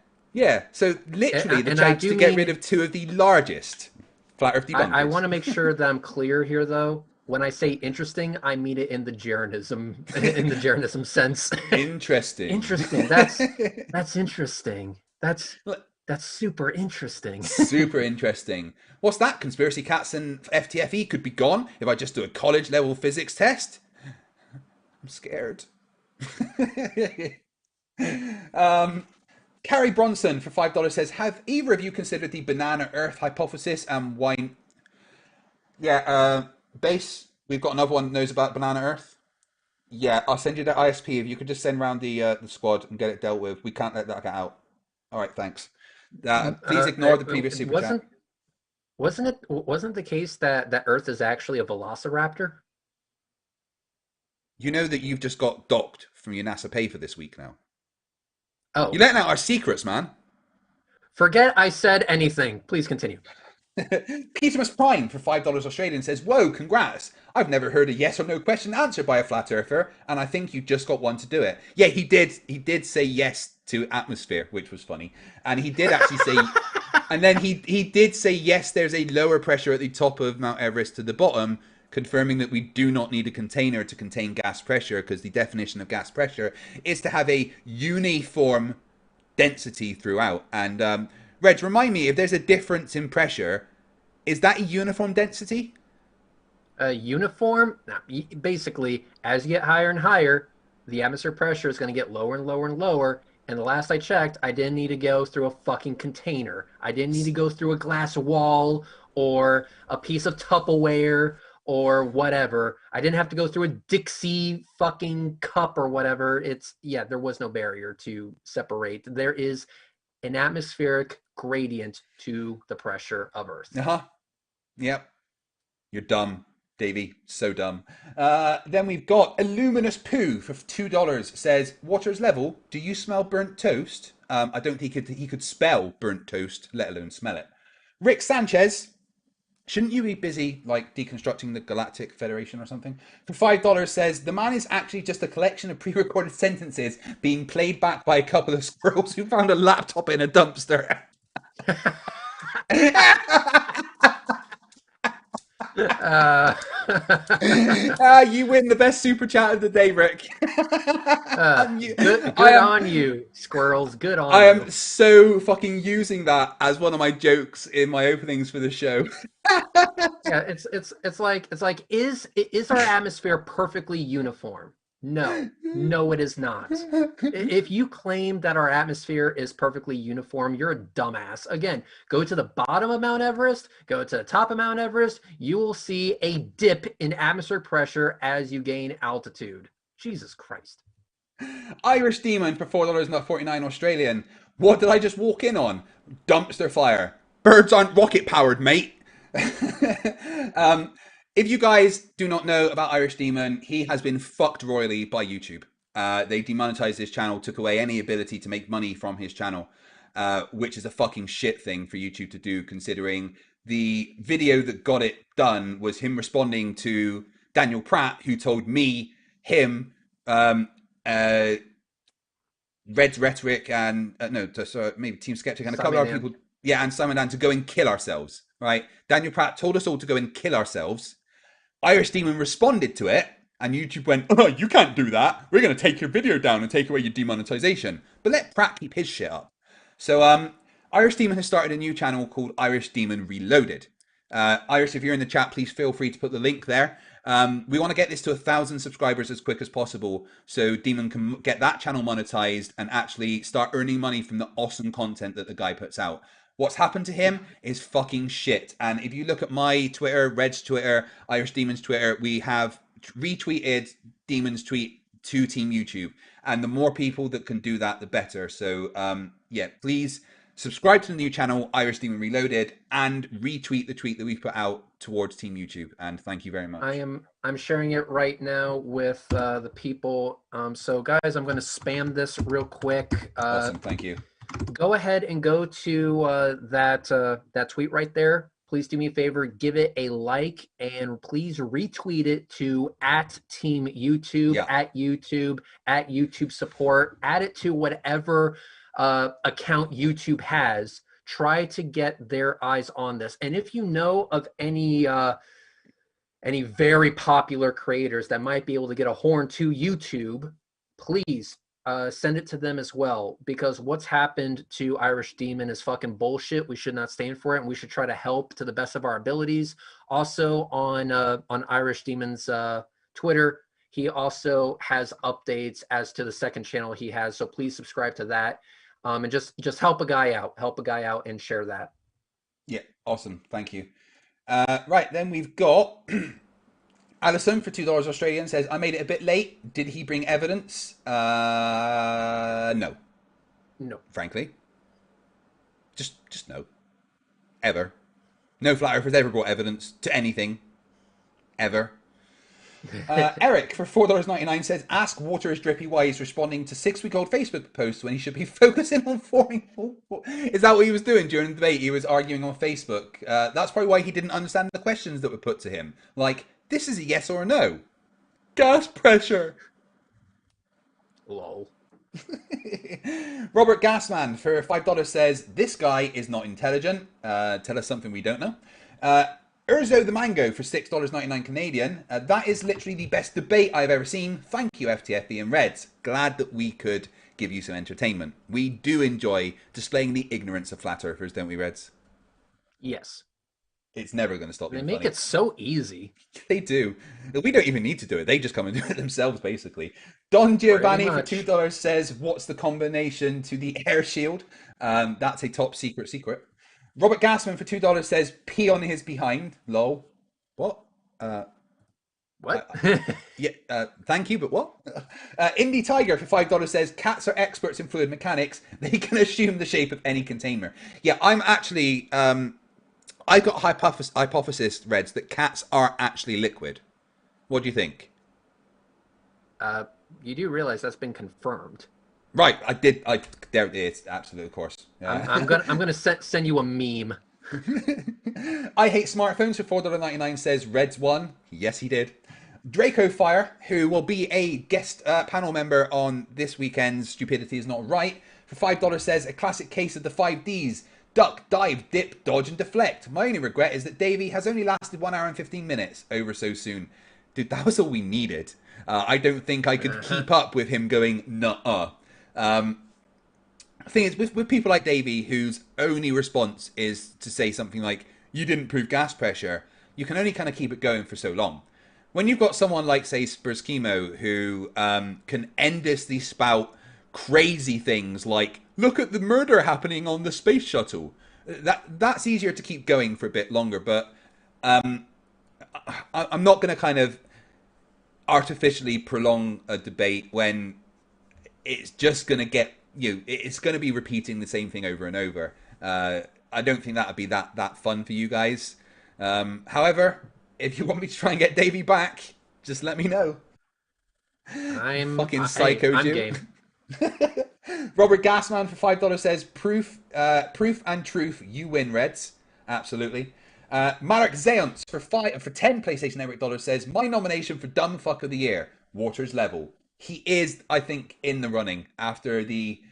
A: So literally the chance to get rid of 2 of the largest Flat Earth debunkers.
C: I want to make sure that I'm clear here, though. When I say interesting, I mean it in the Jeranism sense.
A: Interesting.
C: Interesting. That's interesting. That's super interesting.
A: Super interesting. What's that? Conspiracy Cats and FTFE could be gone if I just do a college level physics test? I'm scared. Carrie Bronson for $5 says, have either of you considered the banana Earth hypothesis and why? Yeah, Base, we've got another one that knows about banana Earth. Yeah, I'll send you the ISP. If you could just send round the squad and get it dealt with. We can't let that get out. All right, thanks. Please ignore the previous
C: It
A: super chat.
C: wasn't the case that Earth is actually a velociraptor?
A: You know that you've just got docked from your NASA pay for this week now.
C: Oh,
A: You're letting out our secrets, man.
C: forget I said anything. Please continue.
A: Petermus Prime for $5 Australian says, "Whoa, congrats! I've never heard a yes or no question answered by a flat earther, and I think you just got one to do it." Yeah, he did. He did say yes to atmosphere, which was funny, and he did actually say, and then he did say yes. There's a lower pressure at the top of Mount Everest to the bottom, confirming that we do not need a container to contain gas pressure, because the definition of gas pressure is to have a uniform density throughout. And Reg, remind me, if there's a difference in pressure, is that a uniform density?
C: Uniform, basically, as you get higher and higher, the atmosphere pressure is going to get lower and lower and lower. And the last I checked, I didn't need to go through a fucking container. I didn't need to go through a glass wall or a piece of Tupperware or whatever. I didn't have to go through a Dixie fucking cup or whatever. There was no barrier to separate. There is an atmospheric gradient to the pressure of Earth.
A: Yep. You're dumb, Davey. So dumb. Then we've got Illuminous Poo for $2 says, "Water's level. Do you smell burnt toast?" I don't think he could spell burnt toast, let alone smell it. Rick Sanchez, "Shouldn't you be busy like deconstructing the Galactic Federation or something?" For $5 says, "The man is actually just a collection of pre-recorded sentences being played back by a couple of squirrels who found a laptop in a dumpster." You win the best super chat of the day, Rick.
C: Good on you, squirrels. Good on you.
A: I am so fucking using that as one of my jokes in my openings for the show.
C: Yeah, it's like is our atmosphere perfectly uniform? No, it is not. If you claim that our atmosphere is perfectly uniform, you're a dumbass. Again, go to the bottom of Mount Everest, go to the top of Mount Everest, you will see a dip in atmospheric pressure as you gain altitude. Jesus Christ.
A: Irish Demon for $4.49 Australian. "What did I just walk in on? Dumpster fire. Birds aren't rocket powered, mate." If you guys do not know about Irish Demon, he has been fucked royally by YouTube. They demonetized his channel, took away any ability to make money from his channel, which is a fucking shit thing for YouTube to do, considering the video that got it done was him responding to Daniel Pratt, who told me, him, Red's Rhetoric, and maybe Team Skeptic and a couple of other people, and Simon Dan, to go and kill ourselves. Right? Daniel Pratt told us all to go and kill ourselves. Irish Demon responded to it, and YouTube went, "Oh, you can't do that. We're going to take your video down and take away your demonetization. But let Pratt keep his shit up." So Irish Demon has started a new channel called Irish Demon Reloaded. Irish, if you're in the chat, please feel free to put the link there. We want to get this to 1,000 subscribers as quick as possible, so Demon can get that channel monetized and actually start earning money from the awesome content that the guy puts out. What's happened to him is fucking shit. And if you look at my Twitter, Red's Twitter, Irish Demon's Twitter, we have retweeted Demon's tweet to Team YouTube. And the more people that can do that, the better. So, please subscribe to the new channel, Irish Demon Reloaded, and retweet the tweet that we've put out towards Team YouTube. And thank you very much.
C: I'm sharing it right now with the people. So, guys, I'm going to spam this real quick.
A: Awesome, thank you.
C: Go ahead and go to that tweet right there. Please do me a favor, give it a like, and please retweet it to @Team YouTube, @YouTube support. Add it to whatever account YouTube has. Try to get their eyes on this. And if you know of any very popular creators that might be able to get a horn to YouTube, please send it to them as well, because what's happened to Irish Demon is fucking bullshit. We should not stand for it, and we should try to help to the best of our abilities. Also on Irish Demon's Twitter, he also has updates as to the second channel he has, so please subscribe to that, and just help a guy out and share that.
A: Yeah, awesome, thank you. Right, then we've got Alison for $2 Australian says, I made it a bit late. Did he bring evidence? No,
C: No.
A: frankly. Just no. Ever. No flat earthers ever brought evidence to anything. Ever. Eric for $4.99 says, ask Water is Drippy why he's responding to 6-week-old Facebook posts when he should be focusing on forming. Is that what he was doing during the debate? He was arguing on Facebook. That's probably why he didn't understand the questions that were put to him. Like, this is a yes or a no. Gas pressure.
C: Lol.
A: Robert Gassman for $5 says, this guy is not intelligent. Tell us something we don't know. Urzo the Mango for $6.99 Canadian. That is literally the best debate I've ever seen. Thank you, FTFE and Reds. Glad that we could give you some entertainment. We do enjoy displaying the ignorance of flat earthers, don't we, Reds?
C: Yes.
A: It's never going to stop
C: They
A: being
C: make
A: funny.
C: it so easy.
A: They do. We don't even need to do it. They just come and do it themselves, basically. Don Giovanni for $2 says, what's the combination to the air shield? That's a top secret. Robert Gassman for $2 says, pee on his behind. Lol. What?
C: What?
A: Thank you, but what? Indie Tiger for $5 says, cats are experts in fluid mechanics. They can assume the shape of any container. Yeah, I'm actually... I've got a hypothesis, Reds, that cats are actually liquid. What do you think?
C: You do realize that's been confirmed.
A: Right, I did. There it is. Absolutely, of course.
C: I'm gonna send you a meme.
A: I hate smartphones for $4.99 says Reds won. Yes, he did. Draco Fire, who will be a guest panel member on this weekend's Stupidity Is Not Right, for $5 says a classic case of the 5Ds. Duck, dive, dip, dodge, and deflect. My only regret is that Davey has only lasted 1 hour and 15 minutes over so soon. Dude, that was all we needed. I don't think I could keep up with him going, nuh-uh. The thing is, with people like Davey, whose only response is to say something like, you didn't prove gas pressure, you can only kind of keep it going for so long. When you've got someone like, say, Spurs Chemo, who can endlessly spout crazy things like, look at the murder happening on the space shuttle. That's easier to keep going for a bit longer, but I'm not going to kind of artificially prolong a debate when it's just going to get it's going to be repeating the same thing over and over. I don't think that would be that fun for you guys. However, if you want me to try and get Davey back, just let me know.
C: I'm
A: fucking psycho
C: I'm
A: Jim.
C: game.
A: Robert Gassman for $5 says proof and truth, you win, Reds. Absolutely. Marek Zeonts for 10 PlayStation Network dollars says, my nomination for dumb fuck of the year, Waters Level. He is, I think, in the running after the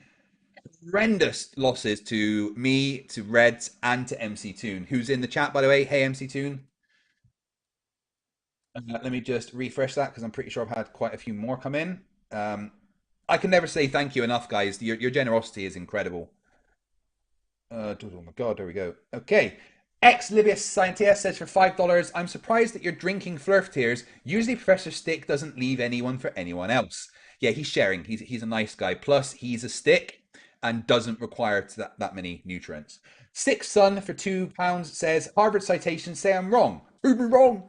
A: horrendous losses to me, to Reds, and to MC Toon, who's in the chat, by the way. Hey, MC Toon. Let me just refresh that because I'm pretty sure I've had quite a few more come in. I can never say thank you enough, guys. Your generosity is incredible. Oh my god, there we go. Okay. Ex-Libius Scientist says for $5, I'm surprised that you're drinking Flerf tears. Usually Professor Stick doesn't leave anyone for anyone else. Yeah, he's sharing. He's a nice guy. Plus, he's a stick and doesn't require that many nutrients. Six Sun for £2 says, Harvard citations say I'm wrong. Prove me wrong.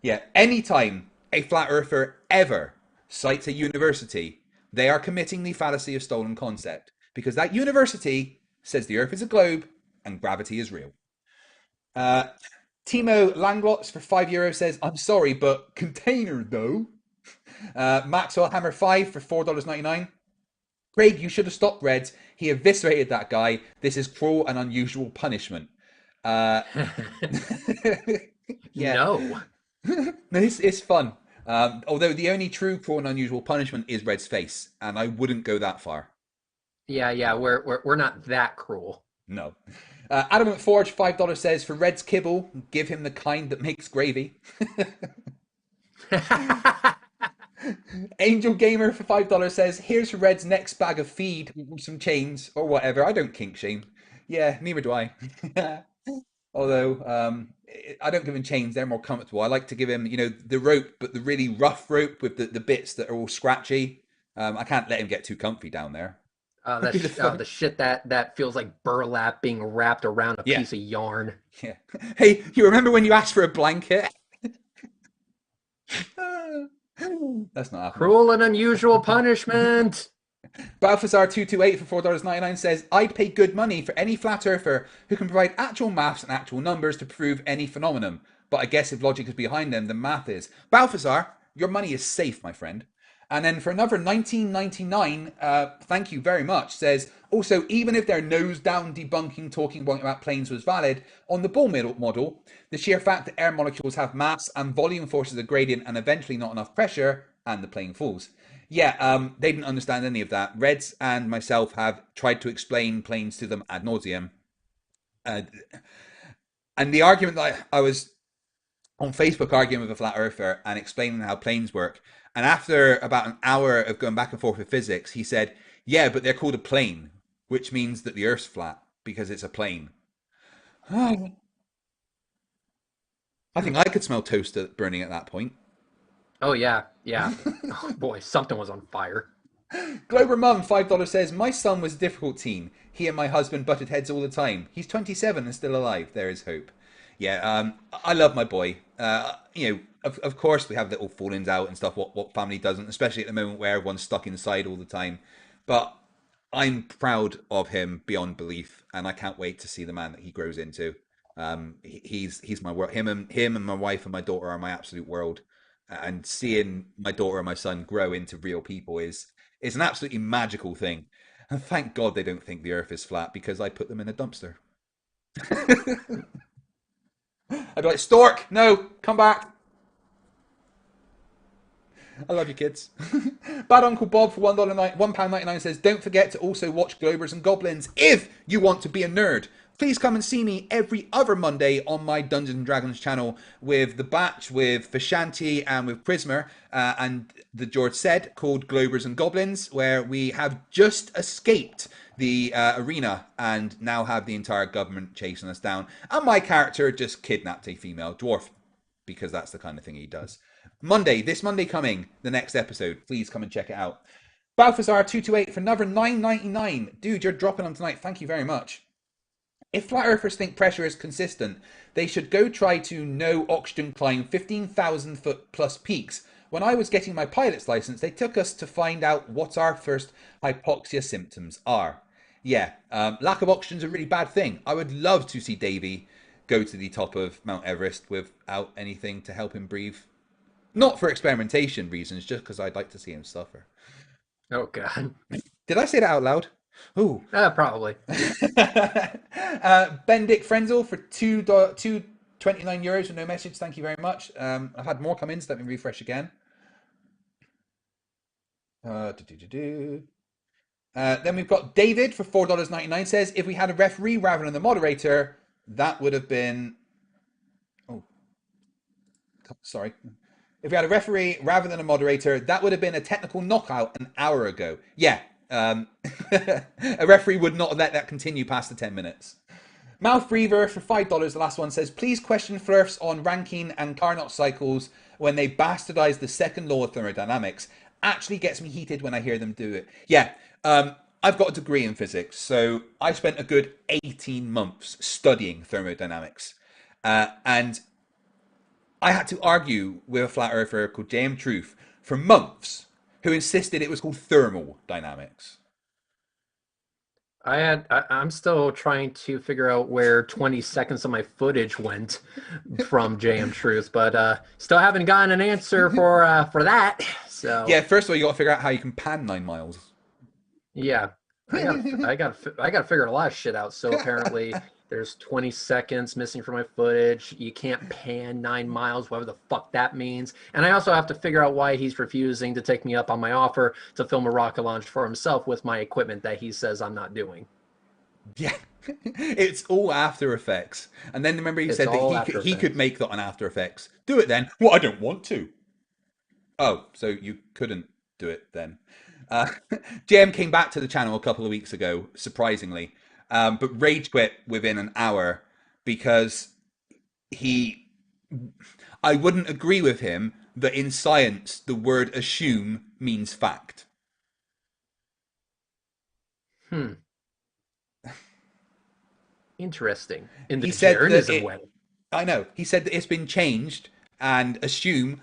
A: Yeah, anytime a flat earther ever cites a university, they are committing the fallacy of stolen concept, because that university says the earth is a globe and gravity is real. Timo Langlots for €5 says, I'm sorry, but container though. Maxwell Hammer 5 for $4.99. Craig, you should have stopped Reds. He eviscerated that guy. This is cruel and unusual punishment. Yeah.
C: No.
A: It's fun. Although the only true cruel and unusual punishment is Red's face, and I wouldn't go that far.
C: Yeah, we're not that cruel.
A: No. Adamant Forge $5 says, for Red's kibble, give him the kind that makes gravy. Angel Gamer for $5 says, here's for Red's next bag of feed, some chains or whatever. I don't kink shame. Yeah, neither do I. Although I don't give him chains, they're more comfortable. I like to give him, the rope, but the really rough rope with the bits that are all scratchy. I can't let him get too comfy down there.
C: The shit that feels like burlap being wrapped around a piece of yarn.
A: Yeah. Hey, you remember when you asked for a blanket? That's not happening.
C: Cruel and unusual punishment.
A: Balthazar228 for $4.99 says, I'd pay good money for any flat earther who can provide actual maths and actual numbers to prove any phenomenon. But I guess if logic is behind them, then math is. Balthazar, your money is safe, my friend. And then for another 1999, thank you very much, says, also, even if their nose down debunking talking point about planes was valid, on the Bohr model, the sheer fact that air molecules have mass and volume forces a gradient and eventually not enough pressure, and the plane falls. Yeah, they didn't understand any of that. Reds and myself have tried to explain planes to them ad nauseum. And the argument that I was on Facebook arguing with a flat earther and explaining how planes work. And after about an hour of going back and forth with physics, he said, yeah, but they're called a plane, which means that the Earth's flat because it's a plane. I think I could smell toast burning at that point.
C: Oh, yeah. Oh, boy, something was on fire.
A: Glober Mum, $5 says, my son was a difficult teen. He and my husband butted heads all the time. He's 27 and still alive. There is hope. Yeah, I love my boy. Of course we have little fallings out and stuff. What family doesn't, especially at the moment where everyone's stuck inside all the time. But I'm proud of him beyond belief, and I can't wait to see the man that he grows into. He's my world. Him and my wife and my daughter are my absolute world. And seeing my daughter and my son grow into real people is an absolutely magical thing. And thank God they don't think the Earth is flat because I put them in a dumpster. I'd be like, Stork, no, come back. I love you, kids. Bad Uncle Bob for £1.99 says, don't forget to also watch Globers and Goblins if you want to be a nerd. Please come and see me every other Monday on my Dungeons and Dragons channel with The Batch, with Vishanti, and with Prismer, and the George said, called Globers and Goblins, where we have just escaped the arena and now have the entire government chasing us down. And my character just kidnapped a female dwarf, because that's the kind of thing he does. This Monday coming, the next episode. Please come and check it out. Balthazar228 for another $9.99. Dude, you're dropping on tonight. Thank you very much. If flat earthers think pressure is consistent, they should go try to no oxygen climb 15,000 foot plus peaks. When I was getting my pilot's license, they took us to find out what our first hypoxia symptoms are. Yeah, lack of oxygen is a really bad thing. I would love to see Davey go to the top of Mount Everest without anything to help him breathe. Not for experimentation reasons, just because I'd like to see him suffer.
C: Oh, God.
A: Did I say that out loud? Ooh.
C: Probably.
A: Bendick Frenzel for €2.29 with no message. Thank you very much. I've had more come in, so let me refresh again. Then we've got David for $4.99 says, if we had a referee rather than the moderator, that would have been... Oh, sorry. If we had a referee rather than a moderator, that would have been a technical knockout an hour ago. Yeah. A referee would not let that continue past the 10 minutes. Mouth Breather for $5, the last one, says, please question Flerfs on Rankine and Carnot cycles when they bastardize the second law of thermodynamics. Actually gets me heated when I hear them do it. Yeah, I've got a degree in physics, so I spent a good 18 months studying thermodynamics. And I had to argue with a flat earther called J.M. Truth for months, who insisted it was called thermal dynamics.
C: I'm still trying to figure out where 20 seconds of my footage went from JM Truth, but still haven't gotten an answer for that. So
A: yeah, first of all, you got to figure out how you can pan 9 miles.
C: Yeah, I got to figure a lot of shit out. So apparently, there's 20 seconds missing from my footage. You can't pan 9 miles, whatever the fuck that means. And I also have to figure out why he's refusing to take me up on my offer to film a rocket launch for himself with my equipment that he says I'm not doing.
A: Yeah, it's all After Effects. And then remember he said that he could make that on After Effects. Do it then. Well, I don't want to. Oh, so you couldn't do it then. JM came back to the channel a couple of weeks ago, surprisingly. But rage quit within an hour because I wouldn't agree with him that in science the word assume means fact.
C: Interesting. In the journalism way.
A: I know. He said that it's been changed and assume